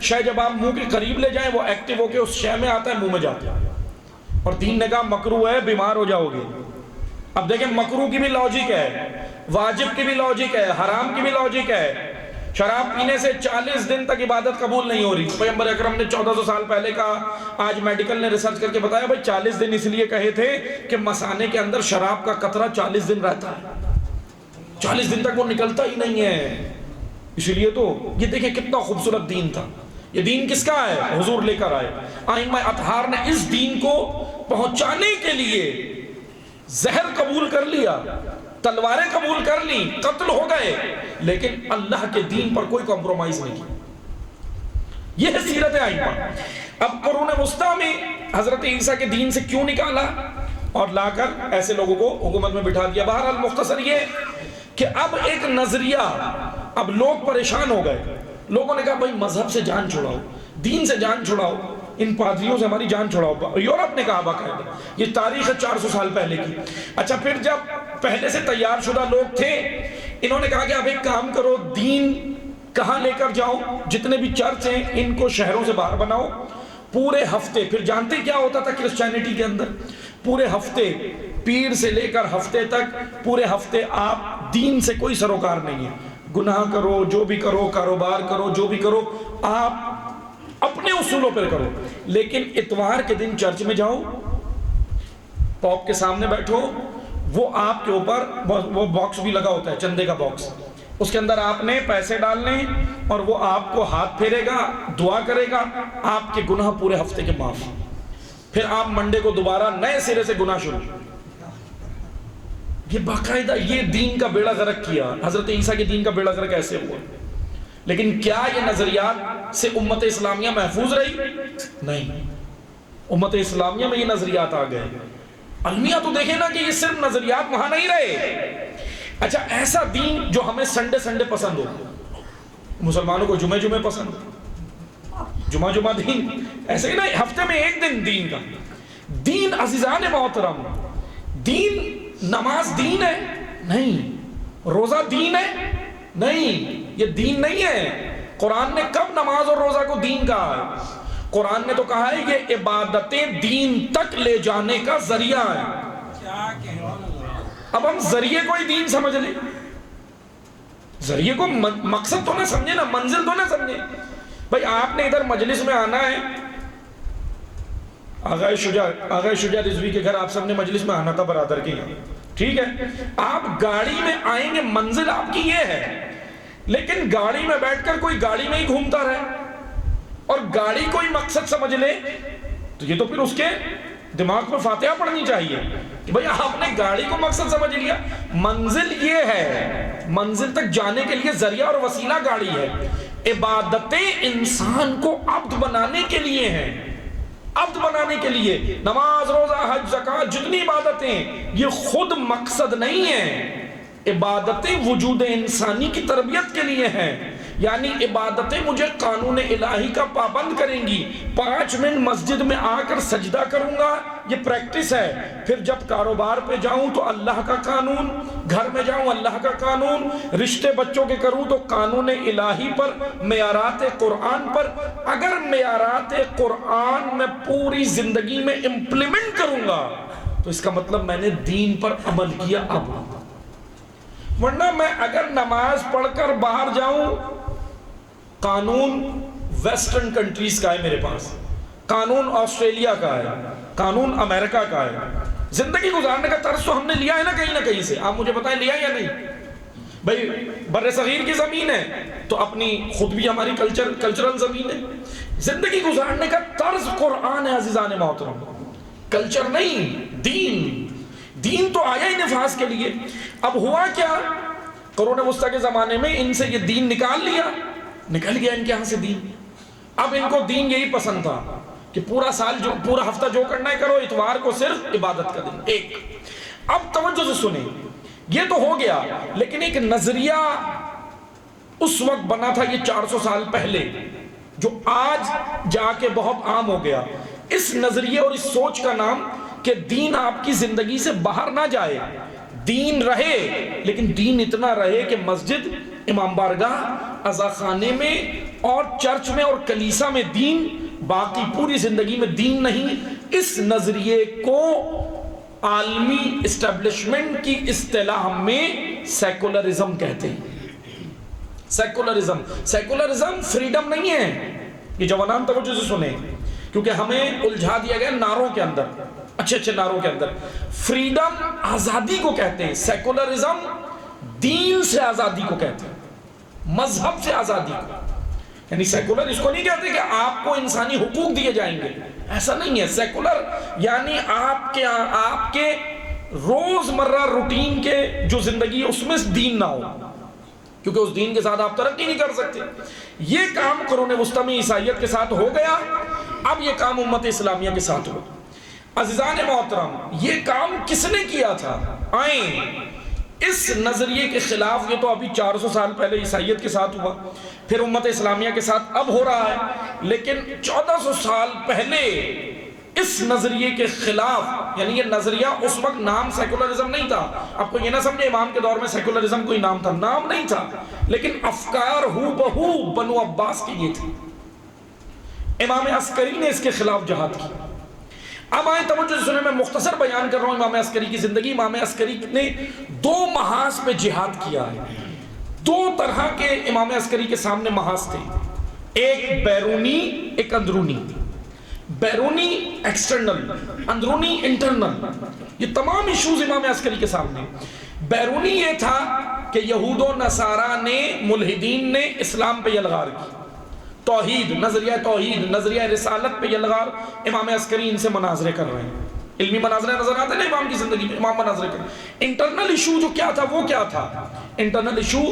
[SPEAKER 1] شے جب آپ منہ کے قریب لے جائیں وہ ایکٹیو ہو کے اس شے میں آتا ہے، منہ میں جاتا ہے. اور دین نے کہا مکروہ ہے، بیمار ہو جاؤ گے. اب دیکھیں مکروہ کی بھی لاجک ہے، واجب کی بھی لاجک ہے، حرام کی بھی لاجک ہے. شراب پینے سے 40 دن تک عبادت قبول نہیں ہو رہی. پیغمبر اکرم نے 1400 سال پہلے کہا، آج میڈیکل نے ریسرچ کر کے بتایا بھائی 40 دن اس لیے کہے تھے کہ مثانے کے اندر شراب کا قطرہ 40 دن رہتا ہے، 40 دن تک وہ نکلتا ہی نہیں ہے. اس لیے تو یہ دیکھیں کتنا خوبصورت دین تھا. یہ دین کس کا ہے؟ حضور لے کر آئے. ائمہ اطہار نے اس دین کو پہنچانے کے لیے زہر قبول کر لیا، تلواریں قبول کر لی، قتل ہو گئے، لیکن اللہ کے دین پر کوئی کمپرومائز نہیں کی۔ یہ ہے سیرت ائمہ۔ اب قرون وسطیٰ میں حضرت عیسیٰ کے دین سے کیوں نکالا اور لا کر ایسے لوگوں کو حکومت میں بٹھا دیا؟ بہرحال مختصر یہ کہ اب ایک نظریہ، اب لوگ پریشان ہو گئے، لوگوں نے کہا بھائی مذہب سے جان چھڑاؤ، دین سے جان چھڑاؤ، ان پادریوں سے ہماری جان چھڑاؤ۔ یورپ نے کہا باقاعدہ، یہ تاریخ ہے 400 سال پہلے کی۔ اچھا پھر جب پہلے سے تیار شدہ لوگ تھے، انہوں نے کہا کہ اب ایک کام کرو، دین کہاں لے کر جاؤ، جتنے بھی چرچ ہیں ان کو شہروں سے باہر بناؤ، پورے ہفتے، پھر جانتے کیا ہوتا تھا کرسچینٹی کے اندر، پورے ہفتے، پیر سے لے کر ہفتے تک، پورے ہفتے آپ دین سے کوئی سروکار نہیں ہے، گناہ کرو، جو بھی کرو، کاروبار کرو، جو بھی کرو، آپ اپنے اصولوں پر کرو، لیکن اتوار کے دن چرچ میں جاؤ، پوپ کے سامنے بیٹھو، وہ آپ کے اوپر وہ باکس بھی لگا ہوتا ہے، چندے کا باکس، اس کے اندر آپ نے پیسے ڈالنے اور وہ آپ کو ہاتھ پھیرے گا، دعا کرے گا، آپ کے گناہ پورے ہفتے کے معاف، پھر آپ منڈے کو دوبارہ نئے سرے سے گناہ شروع۔ یہ باقاعدہ یہ دین کا بیڑا غرق کیا۔ حضرت عیسیٰ کے دین کا بیڑا غرق ایسے ہوا، لیکن کیا یہ نظریات سے امت اسلامیہ محفوظ رہی؟ نہیں، امت اسلامیہ میں یہ نظریات آ گئے۔ المیہ تو دیکھیں نا کہ یہ صرف نظریات وہاں نہیں رہے۔ اچھا ایسا دین جو ہمیں سنڈے سنڈے پسند ہو، مسلمانوں کو جمعہ جمعہ پسند، جمعہ جمعہ دین، ایسے ہی نہیں، ہفتے میں ایک دن دین کا دین۔ عزیزان محترم، دین نماز دین ہے؟ نہیں۔ روزہ دین ہے؟ نہیں، یہ دین نہیں ہے۔ قرآن نے کب نماز اور روزہ کو دین کہا ہے؟ قرآن نے تو کہا ہے یہ عبادتیں دین تک لے جانے کا ذریعہ ہے۔ اب ہم ذریعے کو ہی دین سمجھ لیں، ذریعے کو مقصد تو نہ سمجھے نا، منزل تو نہ سمجھے۔ بھائی آپ نے ادھر مجلس میں آنا ہے، آغا شجاع رضوی کے گھر آپ سب نے مجلس میں آنا تھا برادر کے یہاں، ٹھیک ہے، آپ گاڑی میں آئیں گے، منزل آپ کی یہ ہے، لیکن گاڑی میں بیٹھ کر کوئی گاڑی میں ہی گھومتا رہے اور گاڑی کو ہی مقصد سمجھ لے تو یہ تو پھر اس کے دماغ میں فاتحہ پڑھنی چاہیے کہ بھئی آپ نے گاڑی کو مقصد سمجھ لیا۔ منزل یہ ہے، منزل تک جانے کے لیے ذریعہ اور وسیلہ گاڑی ہے۔ عبادتیں انسان کو عبد بنانے کے لیے ہیں، عبد بنانے کے لیے۔ نماز، روزہ، حج، زکوٰۃ، جتنی عبادتیں یہ خود مقصد نہیں ہیں، عبادتیں وجود انسانی کی تربیت کے لیے ہیں۔ یعنی عبادتیں مجھے قانون الہی کا پابند کریں گی۔ 5 منٹ مسجد میں آ کر سجدہ کروں گا، یہ پریکٹس ہے۔ پھر جب کاروبار پہ جاؤں تو اللہ کا قانون، گھر میں جاؤں اللہ کا قانون، رشتے بچوں کے کروں تو قانون الہی پر، معیارات قرآن پر۔ اگر معیارات قرآن میں پوری زندگی میں امپلیمنٹ کروں گا تو اس کا مطلب میں نے دین پر عمل کیا۔ اب ورنہ میں اگر نماز پڑھ کر باہر جاؤں، قانون ویسٹرن کنٹریز کا ہے میرے پاس، قانون آسٹریلیا کا ہے، قانون امریکہ کا ہے، زندگی گزارنے کا طرز تو ہم نے لیا ہے نا کہیں سے۔ آپ مجھے بتائیں لیا یا نہیں؟ بھئی بر صغیر کی زمین ہے تو اپنی خود بھی ہماری کلچرل زمین ہے۔ زندگی گزارنے کا طرز قرآن ہے عزیزان محترم، کلچر نہیں، دین۔ دین تو آیا ہی نفاذ کے لیے۔ اب ہوا کیا، قرون وسطیٰ کے زمانے میں ان سے یہ دین نکل گیا ان کے ہاں سے دین۔ اب ان کو دین یہی پسند تھا کہ پورا سال پورا ہفتہ جو کرنا ہے کرو، اتوار کو صرف عبادت کا دن ایک۔ اب توجہ سے سنیں، یہ تو ہو گیا، لیکن ایک نظریہ اس وقت بنا تھا، یہ 400 سال پہلے، جو آج جا کے بہت عام ہو گیا۔ اس نظریے اور اس سوچ کا نام کہ دین آپ کی زندگی سے باہر نہ جائے، دین رہے، لیکن دین اتنا رہے کہ مسجد، امام بارگاہ، عزا خانے میں اور چرچ میں اور کلیسا میں دین، باقی پوری زندگی میں دین نہیں۔ اس نظریے کو عالمی اسٹیبلشمنٹ کی اصطلاح میں سیکولرزم کہتے ہیں۔ سیکولرزم فریڈم نہیں ہے۔ یہ جوانان توجہ سے سنیں، کیونکہ ہمیں الجھا دیا گیا نعروں کے اندر، اچھے نعروں کے اندر۔ فریڈم آزادی کو کہتے ہیں، سیکولرزم دین سے آزادی کو کہتے ہیں، مذہب سے آزادی کو۔ یعنی سیکولر اس کو نہیں کہتے کہ آپ کو انسانی حقوق دیے جائیں گے، ایسا نہیں ہے۔ سیکولر یعنی آپ کے روزمرہ روٹین کے جو زندگی ہے اس میں دین نہ ہو، کیونکہ اس دین کے ساتھ آپ ترقی نہیں کر سکتے۔ یہ کام قرون وسطی میں عیسائیت کے ساتھ ہو گیا، اب یہ کام امت اسلامیہ کے ساتھ ہوا۔ عزیزان محترم، یہ کام کس نے کیا تھا؟ آئیں اس نظریے کے خلاف، یہ تو ابھی 400 سال پہلے عیسائیت کے ساتھ ہوا، پھر امت اسلامیہ کے ساتھ اب ہو رہا ہے، لیکن 1400 سال پہلے اس نظریے کے خلاف، یعنی یہ نظریہ اس وقت نام سیکولرزم نہیں تھا، آپ کو یہ نہ سمجھے امام کے دور میں سیکولرزم کوئی نام تھا، نام نہیں تھا، لیکن افکار ہو بہو بنو عباس کے یہ تھی۔ امام عسکری نے اس کے خلاف جہاد کی۔ اب آئیں توجہ سے سنیں، میں مختصر بیان کر رہا ہوں امام عسکری کی زندگی۔ امام عسکری نے 2 محاذ پہ جہاد کیا ہے۔ 2 طرح کے امام عسکری کے سامنے محاذ تھے، ایک بیرونی، ایک اندرونی۔ بیرونی ایکسٹرنل، اندرونی انٹرنل، یہ تمام ایشوز امام عسکری کے سامنے۔ بیرونی یہ تھا کہ یہود و نصارہ نے، ملحدین نے اسلام پہ یلغار کی، توحید، توحید، نظریہ رسالت پہ یلغار۔ امام عسکری ان سے مناظرے کر رہے ہیں، علمی مناظرے نظر آتے ہیں نا امام کی زندگی میں، امام مناظرے کر رہے ہیں۔ انٹرنل ایشو جو کیا تھا، وہ کیا تھا؟ انٹرنل ایشو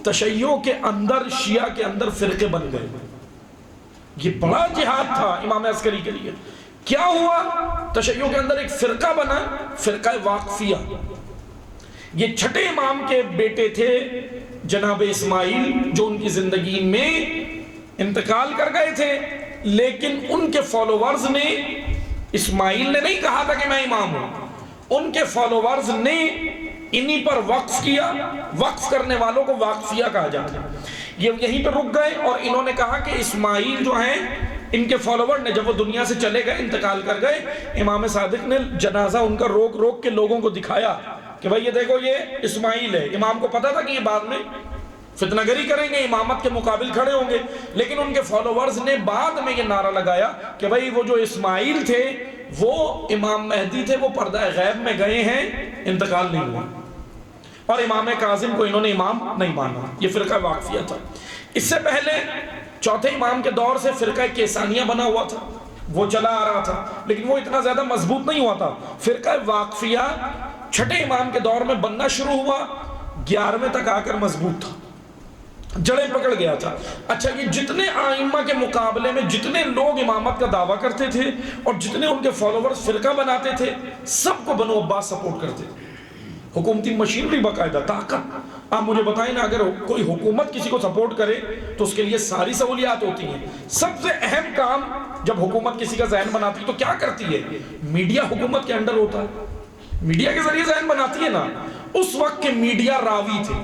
[SPEAKER 1] تشیع کے اندر، شیعہ کے اندر فرقے بن گئے۔ یہ بڑا جہاد تھا امام عسکری کے لیے۔ کیا ہوا؟ تشیع کے اندر ایک فرقہ بنا، فرقہ واقفیہ۔ یہ چھٹے امام کے بیٹے تھے جناب اسماعیل، جو ان کی زندگی میں انتقال کر گئے تھے، لیکن ان کے فالوورز نے، اسماعیل نے نہیں کہا تھا کہ میں امام ہوں، ان کے فالوورز نے انہی پر وقف کیا۔ وقف کرنے والوں کو واقفیہ کہا جاتا ہے۔ یہ یہیں پہ رک گئے اور انہوں نے کہا کہ اسماعیل جو ہیں، ان کے فالوور نے جب وہ دنیا سے چلے گئے، انتقال کر گئے، امام صادق نے جنازہ ان کا روک روک کے لوگوں کو دکھایا کہ بھائی یہ دیکھو یہ اسماعیل ہے۔ امام کو پتا تھا کہ یہ بعد میں فتنہ گری کریں گے، امامت کے مقابل کھڑے ہوں گے، لیکن ان کے فالوورز نے بعد میں یہ نعرہ لگایا کہ بھائی وہ جو اسماعیل تھے وہ امام مہدی تھے، وہ پردہ غیب میں گئے ہیں، انتقال نہیں ہوا۔ اور امام کاظم کو انہوں نے امام نہیں مانا۔ یہ فرقہ واقفیہ تھا۔ اس سے پہلے چوتھے امام کے دور سے فرقہ کیسانیہ بنا ہوا تھا، وہ چلا آ رہا تھا، لیکن وہ اتنا زیادہ مضبوط نہیں ہوا تھا۔ فرقہ واقفیہ چھٹے امام کے دور میں بننا شروع ہوا، 11ویں تک آ کر مضبوط تھا، جڑیں پکڑ گیا تھا۔ اچھا، یہ جتنے آئمہ کے مقابلے میں جتنے لوگ امامت کا دعویٰ کرتے تھے اور جتنے ان کے فالوورز فرقہ بناتے تھے، سب کو بنو عباس سپورٹ کرتے تھے۔ حکومتی مشینری باقاعدہ، طاقت۔ آپ مجھے بتائیں نا، اگر کوئی حکومت کسی کو سپورٹ کرے تو اس کے لیے ساری سہولیات ہوتی ہیں۔ سب سے اہم کام جب حکومت کسی کا ذہن بناتی ہے تو کیا کرتی ہے؟ میڈیا حکومت کے انڈر ہوتا ہے، میڈیا کے ذریعے ذہن بناتی ہے نا۔ اس وقت کے میڈیا راوی تھے،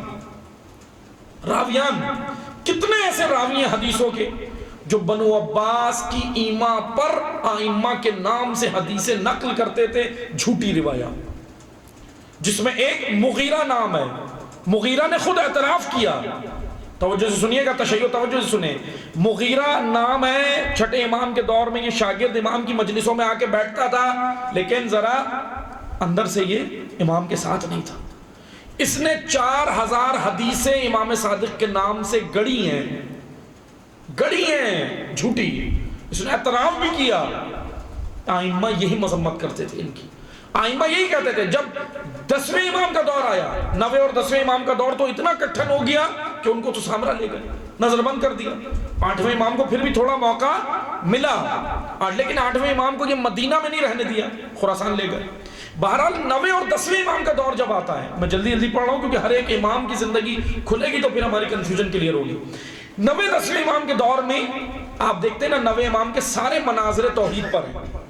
[SPEAKER 1] راویان۔ کتنے ایسے راوی ہیں حدیثوں کے جو بنو عباس کی ایما پر آئمہ کے نام سے حدیثیں نقل کرتے تھے، جھوٹی روایات، جس میں ایک مغیرہ نام ہے۔ مغیرہ نے خود اعتراف کیا، توجہ سے سنیے گا، تشیع توجہ سے سنیں۔ مغیرہ نام ہے، چھٹے امام کے دور میں یہ شاگرد امام کی مجلسوں میں آ کے بیٹھتا تھا، لیکن ذرا اندر سے یہ امام کے ساتھ نہیں تھا۔ اس نے 4000 حدیثیں امام صادق کے نام سے گڑی ہیں جھوٹی۔ اس نے اعتراف بھی کیا۔ آئمہ یہی مذمت کرتے تھے ان کی، آئمہ یہی کہتے تھے۔ جب 10ویں امام کا دور آیا، 9ویں اور 10ویں امام کا دور تو اتنا کٹھن ہو گیا کہ ان کو تو سامرا لے گئے، نظر بند کر دیا۔ 8ویں امام کو پھر بھی تھوڑا موقع ملا، لیکن 8ویں امام کو یہ مدینہ میں نہیں رہنے دیا، خراسان لے گئے۔ بہرحال 9ویں اور 10ویں امام کا دور جب آتا ہے، میں جلدی پڑھ رہا ہوں کیونکہ ہر ایک امام کی زندگی کھلے گی تو پھر ہماری کنفیوژن کلیئر ہوگی۔ 9ویں 10ویں امام کے دور میں آپ دیکھتے ہیں نا، 9ویں امام کے سارے مناظر توحید پر ہیں۔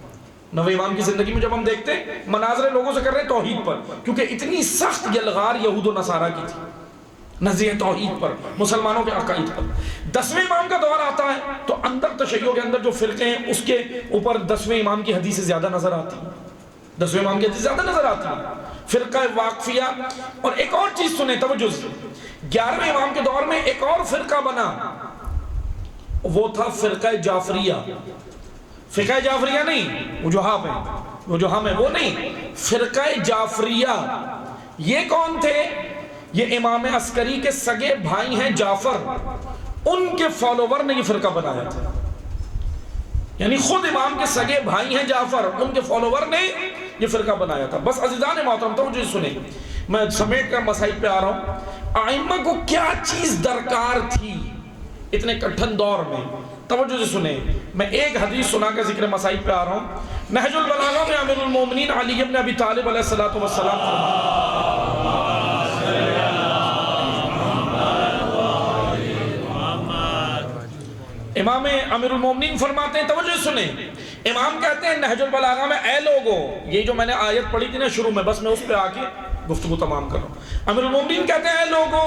[SPEAKER 1] 9ویں امام کی زندگی میں جب ہم دیکھتے ہیں، مناظرے لوگوں سے کر رہے ہیں توحید پر، کیونکہ اتنی سخت یلغار یہود و نصارہ کی تھی نظریہ توحید پر، مسلمانوں کے عقائد پر۔ 10ویں امام کا دور آتا ہے تو اندر تشیع کے اندر جو فرقے ہیں اس کے اوپر 10ویں امام کی حدیث زیادہ نظر آتی ہیں، 10ویں امام کی حدیث زیادہ نظر آتی ہے، فرقہ واقفیہ۔ اور ایک اور چیز سنیں توجہ سے، 11ویں امام کے دور میں ایک اور فرقہ بنا، وہ تھا فرقہ جعفریہ۔ فرقہ جعفریہ نہیں، وہ جو ہم ہیں وہ نہیں، فرقہ جعفریہ۔ یہ کون تھے؟ یہ امام عسکری کے سگے بھائی ہیں جعفر، ان کے فالوور نے یہ فرقہ بنایا تھا۔ یعنی خود امام کے سگے بھائی ہیں جعفر، ان کے فالوور نے یہ فرقہ بنایا تھا. بس عزیزان محترم توجہ سنیں، میں سمیٹ کر مسائل پہ آ رہا ہوں. ائمہ کو کیا چیز درکار تھی اتنے کٹھن دور میں؟ توجہ سے سنیں، میں ایک حدیث سنا کے ذکر مسائل پہ آ رہا ہوں. نہج البلاغہ میں امیر المومنین علی بن ابی طالب علیہ الصلوۃ والسلام امام امیر المومنین فرماتے ہیں، توجہ سنیں، امام کہتے ہیں نہج البلاغہ میں، اے لوگو، یہ جو میں نے آیت پڑھی تھی نا شروع میں، بس میں اس پہ آ کے گفتگو تمام کر رہا ہوں. امیر المومنین کہتے ہیں، اے لوگو،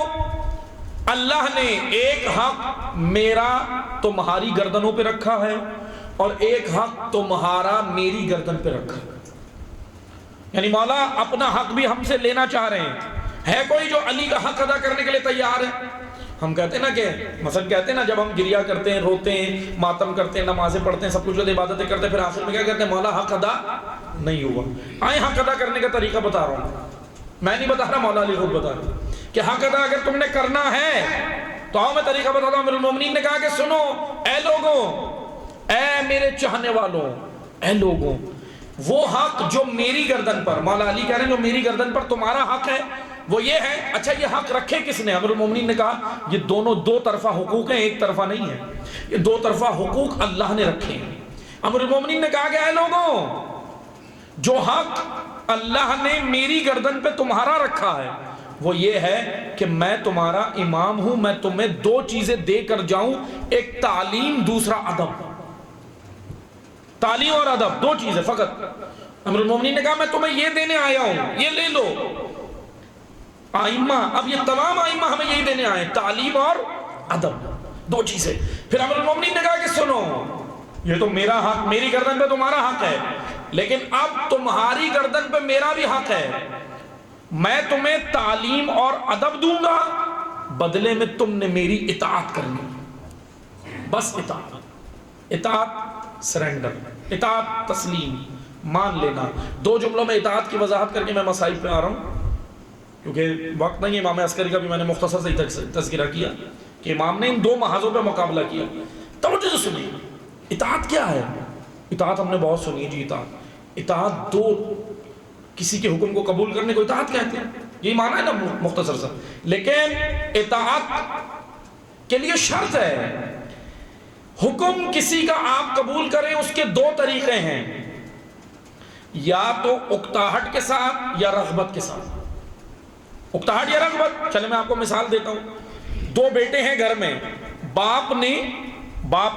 [SPEAKER 1] اللہ نے ایک حق میرا تمہاری گردنوں پہ رکھا ہے اور ایک حق تمہارا میری گردن پہ رکھا ہے. یعنی مولا اپنا حق بھی ہم سے لینا چاہ رہے ہیں. ہے کوئی جو علی کا حق ادا کرنے کے لیے تیار ہے؟ ہم کہتے ہیں نا کہ مثلا کہتے ہیں نا، جب ہم گریا کرتے ہیں، روتے ہیں، ماتم کرتے ہیں، نمازیں پڑھتے ہیں، سب کچھ عبادتیں کرتے ہیں، پھر آخر میں کیا کہتے ہیں؟ مولا حق ادا نہیں ہوا. آئیں حق ادا کرنے کا طریقہ بتا رہا ہوں، میں نہیں بتا رہا، مولا علی خود بتا رہا کہ حق ادا اگر تم نے کرنا ہے تو آؤ میں طریقہ بتاتا ہوں. امیر المومنین نے کہا کہ سنو اے لوگوں، اے میرے چاہنے والوں، اے لوگوں، وہ حق جو میری گردن پر، مولا علی کہہ رہے ہیں جو میری گردن پر تمہارا حق ہے وہ یہ ہے. اچھا یہ حق رکھے کس نے؟ امیر المومنین نے کہا یہ دونوں دو طرفہ حقوق ہیں، ایک طرفہ نہیں ہے. یہ دو طرفہ حقوق اللہ نے رکھے ہیں. امیر المومنین نے کہا کہ اے لوگوں، جو حق اللہ نے میری گردن پہ تمہارا رکھا ہے وہ یہ ہے کہ میں تمہارا امام ہوں، میں تمہیں دو چیزیں دے کر جاؤں، ایک تعلیم، دوسرا ادب. تعلیم اور ادب، دو چیزیں فقط. امیر المومنین نے کہا میں تمہیں یہ دینے آیا ہوں، یہ لے لو. ائمہ، اب یہ تمام ائمہ ہمیں یہی دینے آئے، تعلیم اور ادب، دو چیزیں. پھر امیر المومنین نے کہا کہ سنو، یہ تو میرا حق، میری گردن پہ تمہارا حق ہے، لیکن اب تمہاری گردن پہ میرا بھی حق ہے. میں تمہیں تعلیم اور ادب دوں گا، بدلے میں تم نے میری اطاعت کرنی. بس اطاعت، اطاعت سرنڈر، اطاعت تسلیم، مان لینا. دو جملوں میں اطاعت کی وضاحت کر کے میں مسائل پہ آ رہا ہوں، کیونکہ وقت نہیں ہے. امام عسکری کا بھی میں نے مختصر سے تذکرہ کیا کہ امام نے ان دو محاذوں پہ مقابلہ کیا. توجہ سے سنیے، اطاعت کیا ہے؟ اطاعت ہم نے بہت سنی ہے جی. اطاعت دو، کسی کے حکم کو قبول کرنے کو اطاعت کہتے ہیں، یہی معنی ہے نا مختصر سا. لیکن اطاعت کے لیے شرط ہے، حکم کسی کا آپ قبول کریں اس کے دو طریقے ہیں، یا تو اکتاہٹ کے ساتھ یا رغبت کے ساتھ. اکتاہٹ یا رغبت، چلے میں آپ کو مثال دیتا ہوں. دو بیٹے ہیں گھر میں، باپ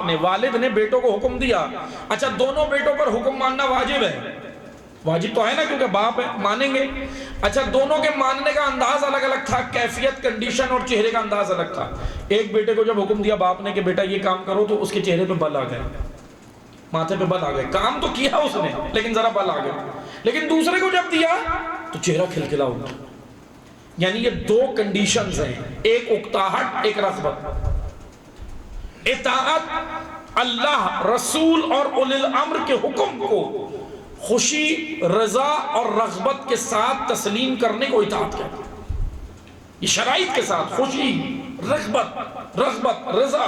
[SPEAKER 1] نے والد نے بیٹوں کو حکم دیا. اچھا دونوں بیٹوں پر حکم ماننا واجب ہے؟ واجب تو ہے نا، کیونکہ باپ ہے، مانیں گے. اچھا دونوں کے ماننے کا انداز الگ الگ تھا، کیفیت، کنڈیشن اور چہرے کا انداز الگ تھا. ایک بیٹے کو جب حکم دیا باپ نے کہ بیٹا یہ کام کرو، تو اس کے چہرے پہ بل آ گئے، ماتھے پہ بل آ گئے. کام تو کیا اس نے لیکن ذرا بل آ گئے. لیکن دوسرے کو جب دیا تو چہرہ کھلکھلا اٹھا. یعنی یہ دو کنڈیشنز ہیں، ایک اکتاہٹ، ایک رغبت. اطاعت اللہ، رسول اور اولی الامر کے حکم کو خوشی، رضا اور رغبت کے ساتھ تسلیم کرنے کو اطاعت کہتے ہیں. یہ شرائط کے ساتھ خوشی، رغبت، رضا،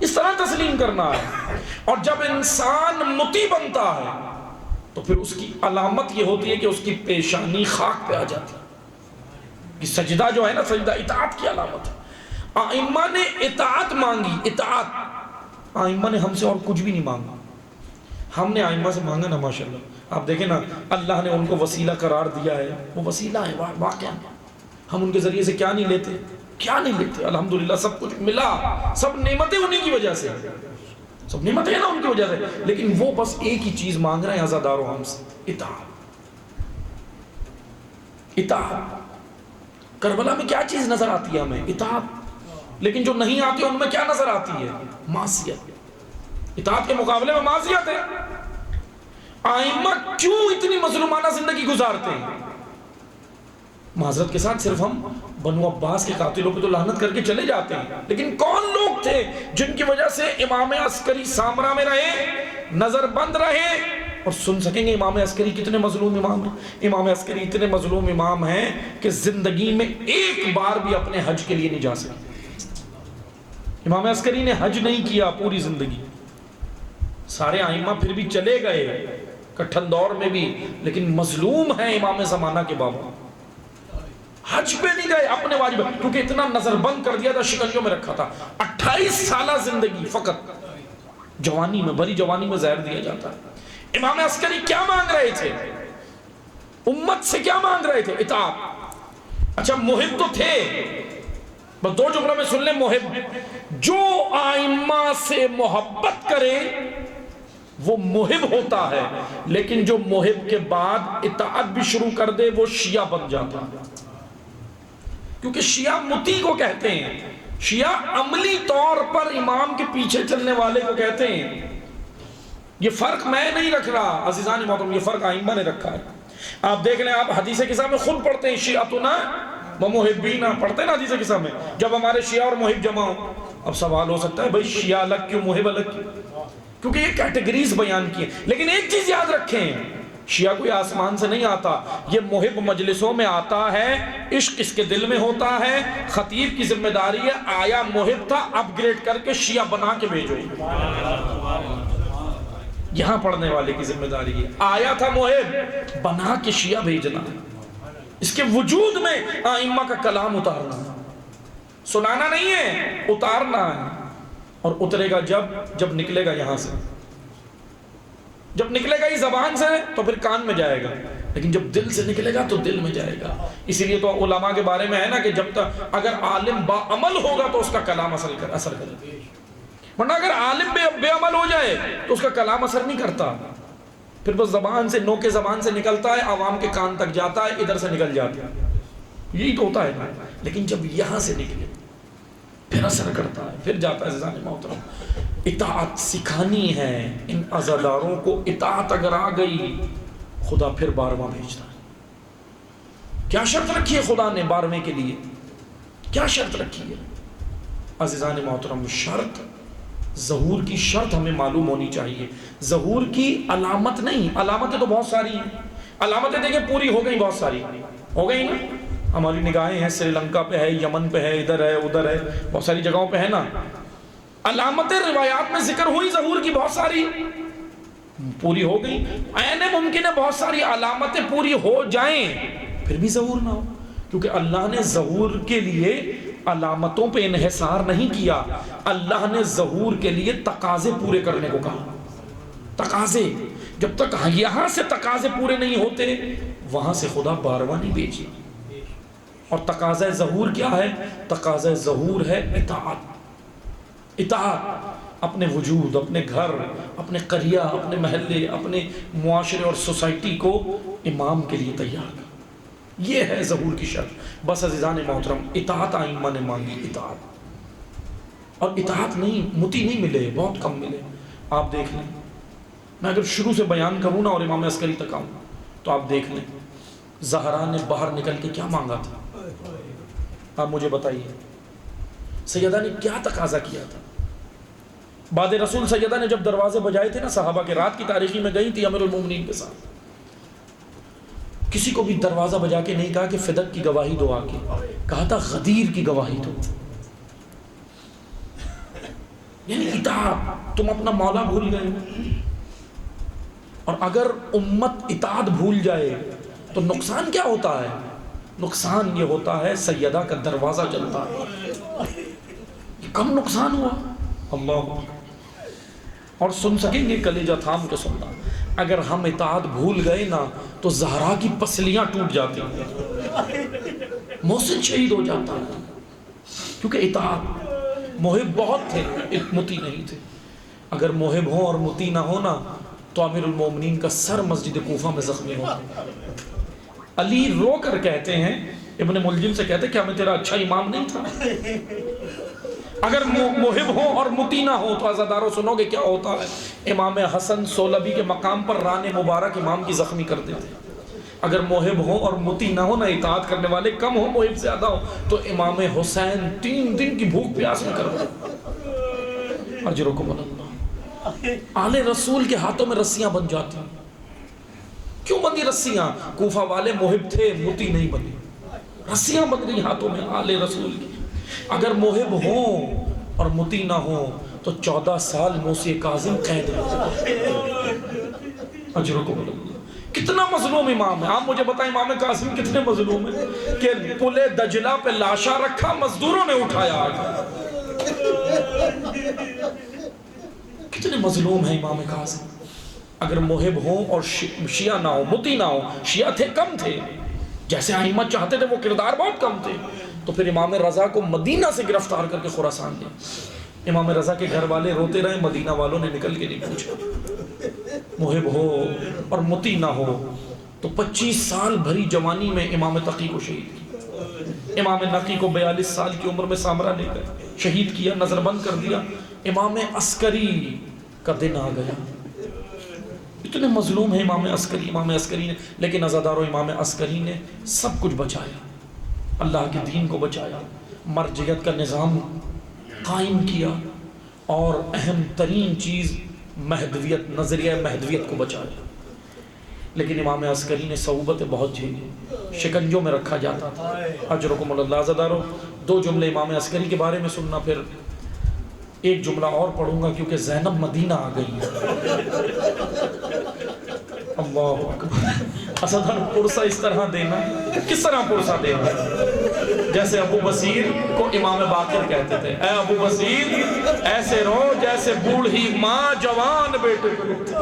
[SPEAKER 1] اس طرح تسلیم کرنا ہے. اور جب انسان مطیع بنتا ہے تو پھر اس کی علامت یہ ہوتی ہے کہ اس کی پیشانی خاک پہ آ جاتی ہے. یہ سجدہ جو ہے نا، سجدہ اطاعت کی علامت ہے. ائمہ نے اطاعت مانگی، اطاعت. ائمہ نے ہم سے اور کچھ بھی نہیں مانگا، ہم نے ائمہ سے مانگا نا. ماشاءاللہ آپ دیکھیں نا، اللہ نے ان کو وسیلہ قرار دیا ہے، وہ وسیلہ ہے واقعا. ہم ان کے ذریعے سے کیا نہیں لیتے، کیا نہیں لیتے. الحمدللہ سب کچھ ملا، سب نعمتیں انہی کی وجہ سے، سب نعمتیں ہیں نا ان کی وجہ سے. لیکن وہ بس ایک ہی چیز مانگ رہے ہیں عزاداروں ہم سے، اطاعت. اطاعت. کربلا میں کیا چیز نظر آتی ہے ہمیں؟ اطاعت. لیکن جو نہیں آتی ان میں کیا نظر آتی ہے؟ معصیت. اطاعت کے مقابلے میں معصیت ہے. ائمہ کیوں اتنی مظلومانہ زندگی گزارتے ہیں؟ معذرت کے ساتھ صرف ہم بنو عباس کے قاتلوں پہ تو لعنت کر کے چلے جاتے ہیں، لیکن کون لوگ تھے جن کی وجہ سے امام عسکری سامرا میں رہے، نظر بند رہے؟ اور سن سکیں گے امام عسکری کتنے مظلوم امام ہیں. امام عسکری اتنے مظلوم امام ہیں کہ زندگی میں ایک بار بھی اپنے حج کے لیے نہیں جا سکے. امام عسکری نے حج نہیں کیا پوری زندگی. سارے ائمہ پھر بھی چلے گئے کٹھن دور میں بھی، لیکن مظلوم ہیں امام زمانہ کے بابا، حج پہ نہیں گئے اپنے واجب، کیونکہ اتنا نظر بند کر دیا تھا، شکنجوں میں رکھا تھا۔ 28 سالہ زندگی فقط جوانی میں، بڑی جوانی میں زہر دیا جاتا ہے۔ امام عسکری کیا مانگ رہے تھے؟ امت سے کیا مانگ رہے تھے؟ اطاعت۔ اچھا محب تو تھے، بس 2 جملوں میں سن لیں، محب جو آئمہ سے محبت کرے وہ محب ہوتا ہے، لیکن جو محب کے بعد اطاعت بھی شروع کر دے وہ شیعہ بن جاتا ہے، کیونکہ شیعہ مطیع کو کہتے ہیں، شیعہ عملی طور پر امام کے پیچھے چلنے والے کو کہتے ہیں۔ یہ فرق میں نہیں رکھ رہا عزیزان محترم، یہ فرق ائمہ نے رکھا ہے۔ آپ دیکھ لیں، آپ حدیث کتاب میں خود پڑھتے ہیں، شیعتنا و محبینا پڑھتے ہیں نا حدیث کتاب میں، جب ہمارے شیعہ اور محب جمع ہو۔ اب سوال ہو سکتا ہے بھائی شیعہ الگ کیوں، محب الگ کیوں؟ کیونکہ یہ کیٹیگریز بیان کی ہیں۔ لیکن ایک چیز یاد رکھیں، شیعہ کوئی آسمان سے نہیں آتا، یہ محب مجلسوں میں آتا ہے، عشق اس کے دل میں ہوتا ہے، خطیب کی ذمہ داری ہے آیا محب تھا اپ گریڈ کر کے شیعہ بنا کے بھیجو، یہاں پڑھنے والے کی ذمہ داری ہے آیا تھا محب بنا کے شیعہ بھیجنا، اس کے وجود میں ائمہ کا کلام اتارنا، سنانا نہیں ہے، اتارنا ہے، اور اترے گا جب نکلے گا یہاں سے، جب نکلے گا ہی زبان سے تو پھر کان میں جائے گا، لیکن جب دل سے نکلے گا تو دل میں جائے گا۔ اسی لیے تو علماء کے بارے میں ہے نا کہ جب تک اگر عالم با عمل ہوگا تو اس کا کلام اثر کرے، ورنہ اگر عالم بے عمل ہو جائے تو اس کا کلام اثر نہیں کرتا، پھر بس زبان سے، نو کے زبان سے نکلتا ہے، عوام کے کان تک جاتا ہے، ادھر سے نکل جاتا ہے، یہی تو ہوتا ہے نا۔ لیکن جب یہاں سے نکلے پھر اثر کرتا ہے، پھر جاتا ہے۔ عزیزان محترم، اطاعت سکھانی ہے ان عزاداروں کو، اطاعت اگر آ گئی خدا پھر 12واں بھیجتا ہے۔ کیا شرط رکھی ہے خدا نے 12ویں کے لیے؟ کیا شرط رکھی ہے عزیزان محترم؟ شرط، ظہور کی شرط ہمیں معلوم ہونی چاہیے، ظہور کی علامت نہیں، علامتیں تو بہت ساری ہیں، علامتیں دیکھیں پوری ہو گئی، بہت ساری ہو گئی نا، ہماری نگاہیں ہیں سری لنکا پہ ہے، یمن پہ ہے، ادھر ہے ادھر ہے، بہت ساری جگہوں پہ ہے نا، علامتیں روایات میں ذکر ہوئی ظہور کی بہت ساری، پوری ہو گئی۔ عین ممکن ہے بہت ساری علامتیں پوری ہو جائیں پھر بھی ظہور نہ ہو، کیونکہ اللہ نے ظہور کے لیے علامتوں پہ انحصار نہیں کیا، اللہ نے ظہور کے لیے تقاضے پورے کرنے کو کہا۔ تقاضے، جب تک یہاں سے تقاضے پورے نہیں ہوتے وہاں سے خدا 12واں نہیں بھیجی۔ اور تقاضا ظہور کیا ہے؟ تقاضا ظہور ہے اطاعت، اطاعت، اپنے وجود، اپنے گھر، اپنے قریہ، اپنے محلے، اپنے معاشرے اور سوسائٹی کو امام کے لیے تیار کر، یہ ہے ظہور کی شرط۔ بس عزیزان محترم، اطاعت ائمہ نے مانگی، اطاعت، اور اطاعت نہیں، مطیع نہیں ملے، بہت کم ملے۔ آپ دیکھ لیں، میں اگر شروع سے بیان کروں نا اور امام عسکری تک آؤں تو آپ دیکھ لیں زہرا نے باہر نکل کے کیا مانگا تھا، آپ مجھے بتائیے، سیدہ نے کیا تقاضا کیا تھا؟ بعد رسول سیدہ نے جب دروازے بجائے تھے نا صحابہ کے، رات کی تاریخی میں گئی تھی امیر المومنین کے ساتھ، کسی کو بھی دروازہ بجا کے نہیں کہا کہ فدق کی گواہی دو، آ کے کہا تھا غدیر کی گواہی دو، یعنی اطاعت۔ تم اپنا مولا بھول گئے، اور اگر امت اطاعت بھول جائے تو نقصان کیا ہوتا ہے؟ نقصان یہ ہوتا ہے سیدہ کا دروازہ چلتا ہے، یہ کم نقصان ہوا۔ اللہ، اور سن سکیں گے کلیجہ تھام کے سننا، اگر ہم اطاعت بھول گئے نا تو زہرا کی پسلیاں ٹوٹ جاتی ہیں، محسن شہید ہو جاتا ہے، کیونکہ اطاعت، محب بہت تھے، مطیع نہیں تھے۔ اگر محب ہوں اور مطیع نہ ہو نا تو امیر المومنین کا سر مسجد کوفہ میں زخمی ہوتا۔ علی رو کر کہتے ہیں، ابن ملجم سے کہتے ہیں کہ ہمیں تیرا اچھا امام نہیں تھا؟ اگر محب ہو اور مطیع نہ ہو تو عزاداروں سنو گے کیا ہوتا ہے۔ امام حسن سولبی کے مقام پر ران مبارک امام کی زخمی کر دیتے۔ اگر محب ہو اور مطیع نہ ہو، نہ اطاعت کرنے والے کم ہو، محب زیادہ ہو، تو امام حسین 3 دن کی بھوک پیاس میں کر دیتے۔ اجرکم اللہ، آل رسول کے ہاتھوں میں رسیاں بن جاتی ہیں۔ کیوں بندی رسیاں؟ کوفہ والے محب تھے، مطیع نہیں بنے، رسیاں بن گئی ہاتھوں میں آل رسول کی۔ اگر محب ہوں اور مطیع نہ ہوں تو 14 سال موسی کاظم قید میں، اجرکم اللہ۔ کتنا مظلوم امام ہے، آپ مجھے بتائیں امام قاسم کتنے مظلوم ہیں کہ پل دجلہ پہ لاشا رکھا، مزدوروں نے اٹھایا آگے۔ کتنے مظلوم ہیں امام قاسم۔ اگر محب ہوں اور شیعہ نہ ہو، متی نہ ہو، شیعہ تھے کم تھے، جیسے ائمہ چاہتے تھے وہ کردار بہت کم تھے، تو پھر امام رضا کو مدینہ سے گرفتار کر کے خراسان لیا۔ امام رضا کے گھر والے روتے رہے، مدینہ والوں نے نکل کے نہیں پوچھا۔ محب ہو اور متی نہ ہو تو 25 سال بھری جوانی میں امام تقی کو شہید کیا۔ امام نقی کو 42 سال کی عمر میں سامرا لے کر شہید کیا، نظر بند کر دیا۔ امام عسکری کا دن آ گیا۔ اتنے مظلوم ہیں امام عسکری نے، لیکن عزادارو امام عسکری نے سب کچھ بچایا، اللہ کے دین کو بچایا، مرجعیت کا نظام قائم کیا، اور اہم ترین چیز مہدویت، نظریہ مہدویت کو بچایا۔ لیکن امام عسکری نے صعوبتیں بہت جھیلی، شکنجوں میں رکھا جاتا تھا۔ اجرکم اللہ۔ عزادارو 2 جملے امام عسکری کے بارے میں سننا، پھر ایک جملہ اور پڑھوں گا کیونکہ زینب مدینہ آ گئی ہے۔ اللہ اکبر۔ اسدارو پرسہ اس طرح دینا، کس طرح پرسہ دینا؟ جیسے ابو بصیر کو امام باقر کہتے تھے، اے ابو بصیر ایسے رو جیسے بوڑھی ماں جوان بیٹے کو روتی۔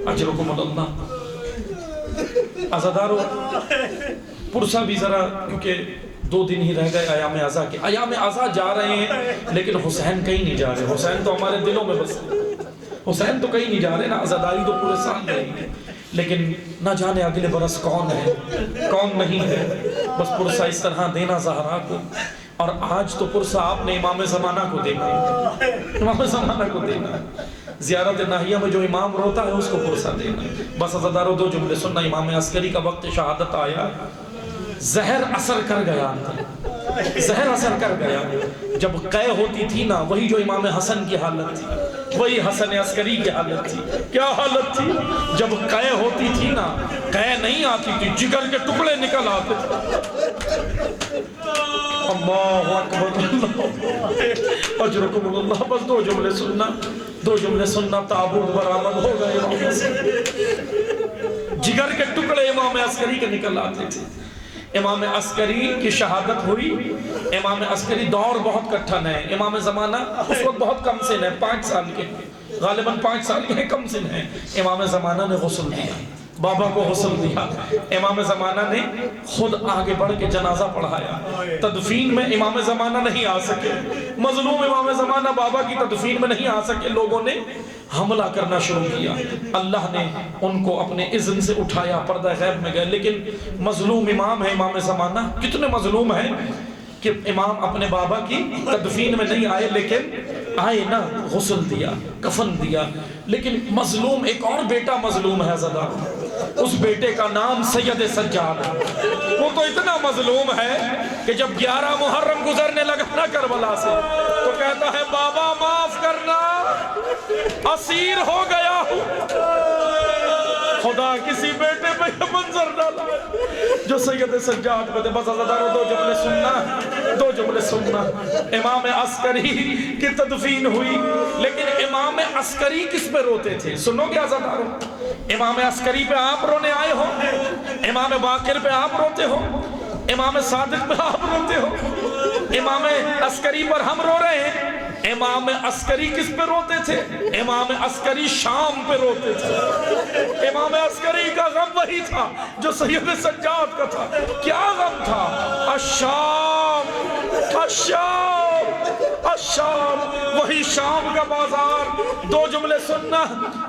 [SPEAKER 1] اجرکم اللہ۔ عزادارو پرسہ بھی ذرا، کیونکہ 2 دن ہی رہ گئے ایام عزا کے۔ ایام عزا جا رہے ہیں لیکن حسین کہیں نہیں جا رہے، حسین تو ہمارے دلوں میں بس، حسین تو کہیں نہیں جا رہے نا، عزاداری تو پورے سال رہیں گے، لیکن نہ جانے اگلے برس کون ہے کون نہیں ہے۔ بس پرسہ اس طرح دینا زہرا کو، اور آج تو پرسہ آپ نے امام زمانہ کو دینا ہے، امام زمانہ کو دینا ہے۔ زیارت ناہیہ میں جو امام روتا ہے اس کو پرسہ دینا ہے۔ بس عزادارو 2 جملے سننا۔ امام عسکری کا وقت شہادت آیا، زہر اثر کر گیا، زہر اثر کر گیا۔ جب قے ہوتی تھی نا، وہی جو امام حسن کی حالت تھی، وہی حسن عسکری کی حالت تھی۔ کیا حالت تھی؟ جب قے ہوتی تھی نا، قے نہیں آتی تھی، جگر کے ٹکڑے نکل آتے تھے۔ اللہ اکبر، اللہ اجرکم اللہ۔ بس 2 جملے سننا، 2 جملے سننا، تابوت برآمد ہو گئے، جگر کے ٹکڑے امام عسکری کے نکل آتے تھے۔ امام عسکری کی شہادت ہوئی۔ امام عسکری دور بہت کٹھن ہے، امام زمانہ اس وقت بہت کم سن ہے، 5 سال کے، غالباً 5 سال کے ہیں، کم سن ہے۔ امام زمانہ نے غسل دیا، بابا کو غسل دیا۔ امام زمانہ نے خود آگے بڑھ کے جنازہ پڑھایا۔ تدفین میں امام زمانہ نہیں آ سکے، مظلوم امام زمانہ بابا کی تدفین میں نہیں آ سکے، لوگوں نے حملہ کرنا شروع کیا۔ اللہ نے ان کو اپنے اذن سے اٹھایا، پردہ غیب میں گئے۔ لیکن مظلوم امام ہے امام زمانہ، کتنے مظلوم ہیں کہ امام اپنے بابا کی تدفین میں نہیں آئے، لیکن آئے نا، غسل دیا، کفن دیا۔ لیکن مظلوم ایک اور بیٹا مظلوم ہے زدہ، اس بیٹے کا نام سید سجاد ہے۔ وہ تو اتنا مظلوم ہے کہ جب 11 محرم گزرنے لگا نا کربلا سے، تو کہتا ہے بابا معاف کرنا، اسیر ہو گیا ہوں۔ خدا کسی بیٹے پہ یہ منظر ڈالا جو سید سجاد پہ تھے۔ بس عزادارو 2 جملے سننا، 2 جملے سننا۔ امام عسکری کی تدفین ہوئی، لیکن امام عسکری کس پہ روتے تھے؟ سنو گے عزادارو؟ امام عسکری پہ آپ رونے آئے ہو، امام باقر پہ آپ روتے ہو، امام صادق پہ آپ روتے ہو، امام عسکری پر ہم رو رہے ہیں۔ امام عسکری کس پہ روتے تھے؟ امام عسکری شام پہ روتے تھے۔ امام عسکری کا غم وہی تھا جو سید سجاد کا تھا۔ کیا غم تھا؟ الشام، الشام، الشام، وہی شام کا بازار۔ 2 جملے سننا،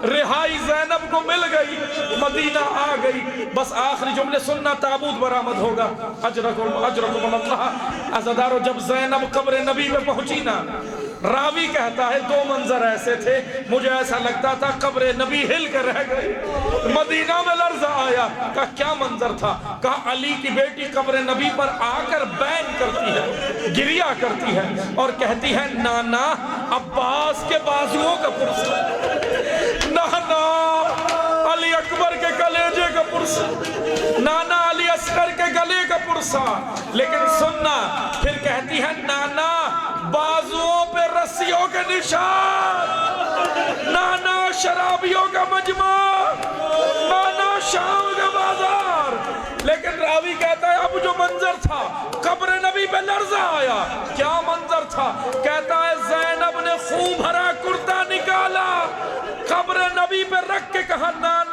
[SPEAKER 1] رہائی زینب کو مل گئی، مدینہ آ گئی۔ بس آخری جملے سننا، تابوت برآمد ہوگا۔ اجرکم اللہ۔ عزادارو جب زینب قبر نبی میں پہنچی نا، راوی کہتا ہے 2 منظر ایسے تھے، مجھے ایسا لگتا تھا قبر نبی ہل کر رہ گئی، مدینہ میں لرزہ آیا۔ کہا کیا منظر تھا؟ کہا علی کی بیٹی قبر نبی پر آ کر بین کرتی ہے، گریا کرتی ہے اور کہتی ہے نانا عباس کے بازوؤں کا پرسہ، نانا علی اکبر کے کلیجے کا پرسہ، نانا علی اصغر کے گلے کا پرسہ۔ لیکن سننا، پھر کہتی ہے نانا بازوؤں پہ رسی لڑکیوں کے نشان، نانا شرابیوں کا مجمع، نانا شام کا بازار۔ لیکن راوی کہتا ہے اب جو منظر تھا، قبر نبی پہ لرزہ آیا۔ کیا منظر تھا؟ کہتا ہے زینب نے خون بھرا کرتا نکالا، قبر نبی پہ رکھ کے کہا نانا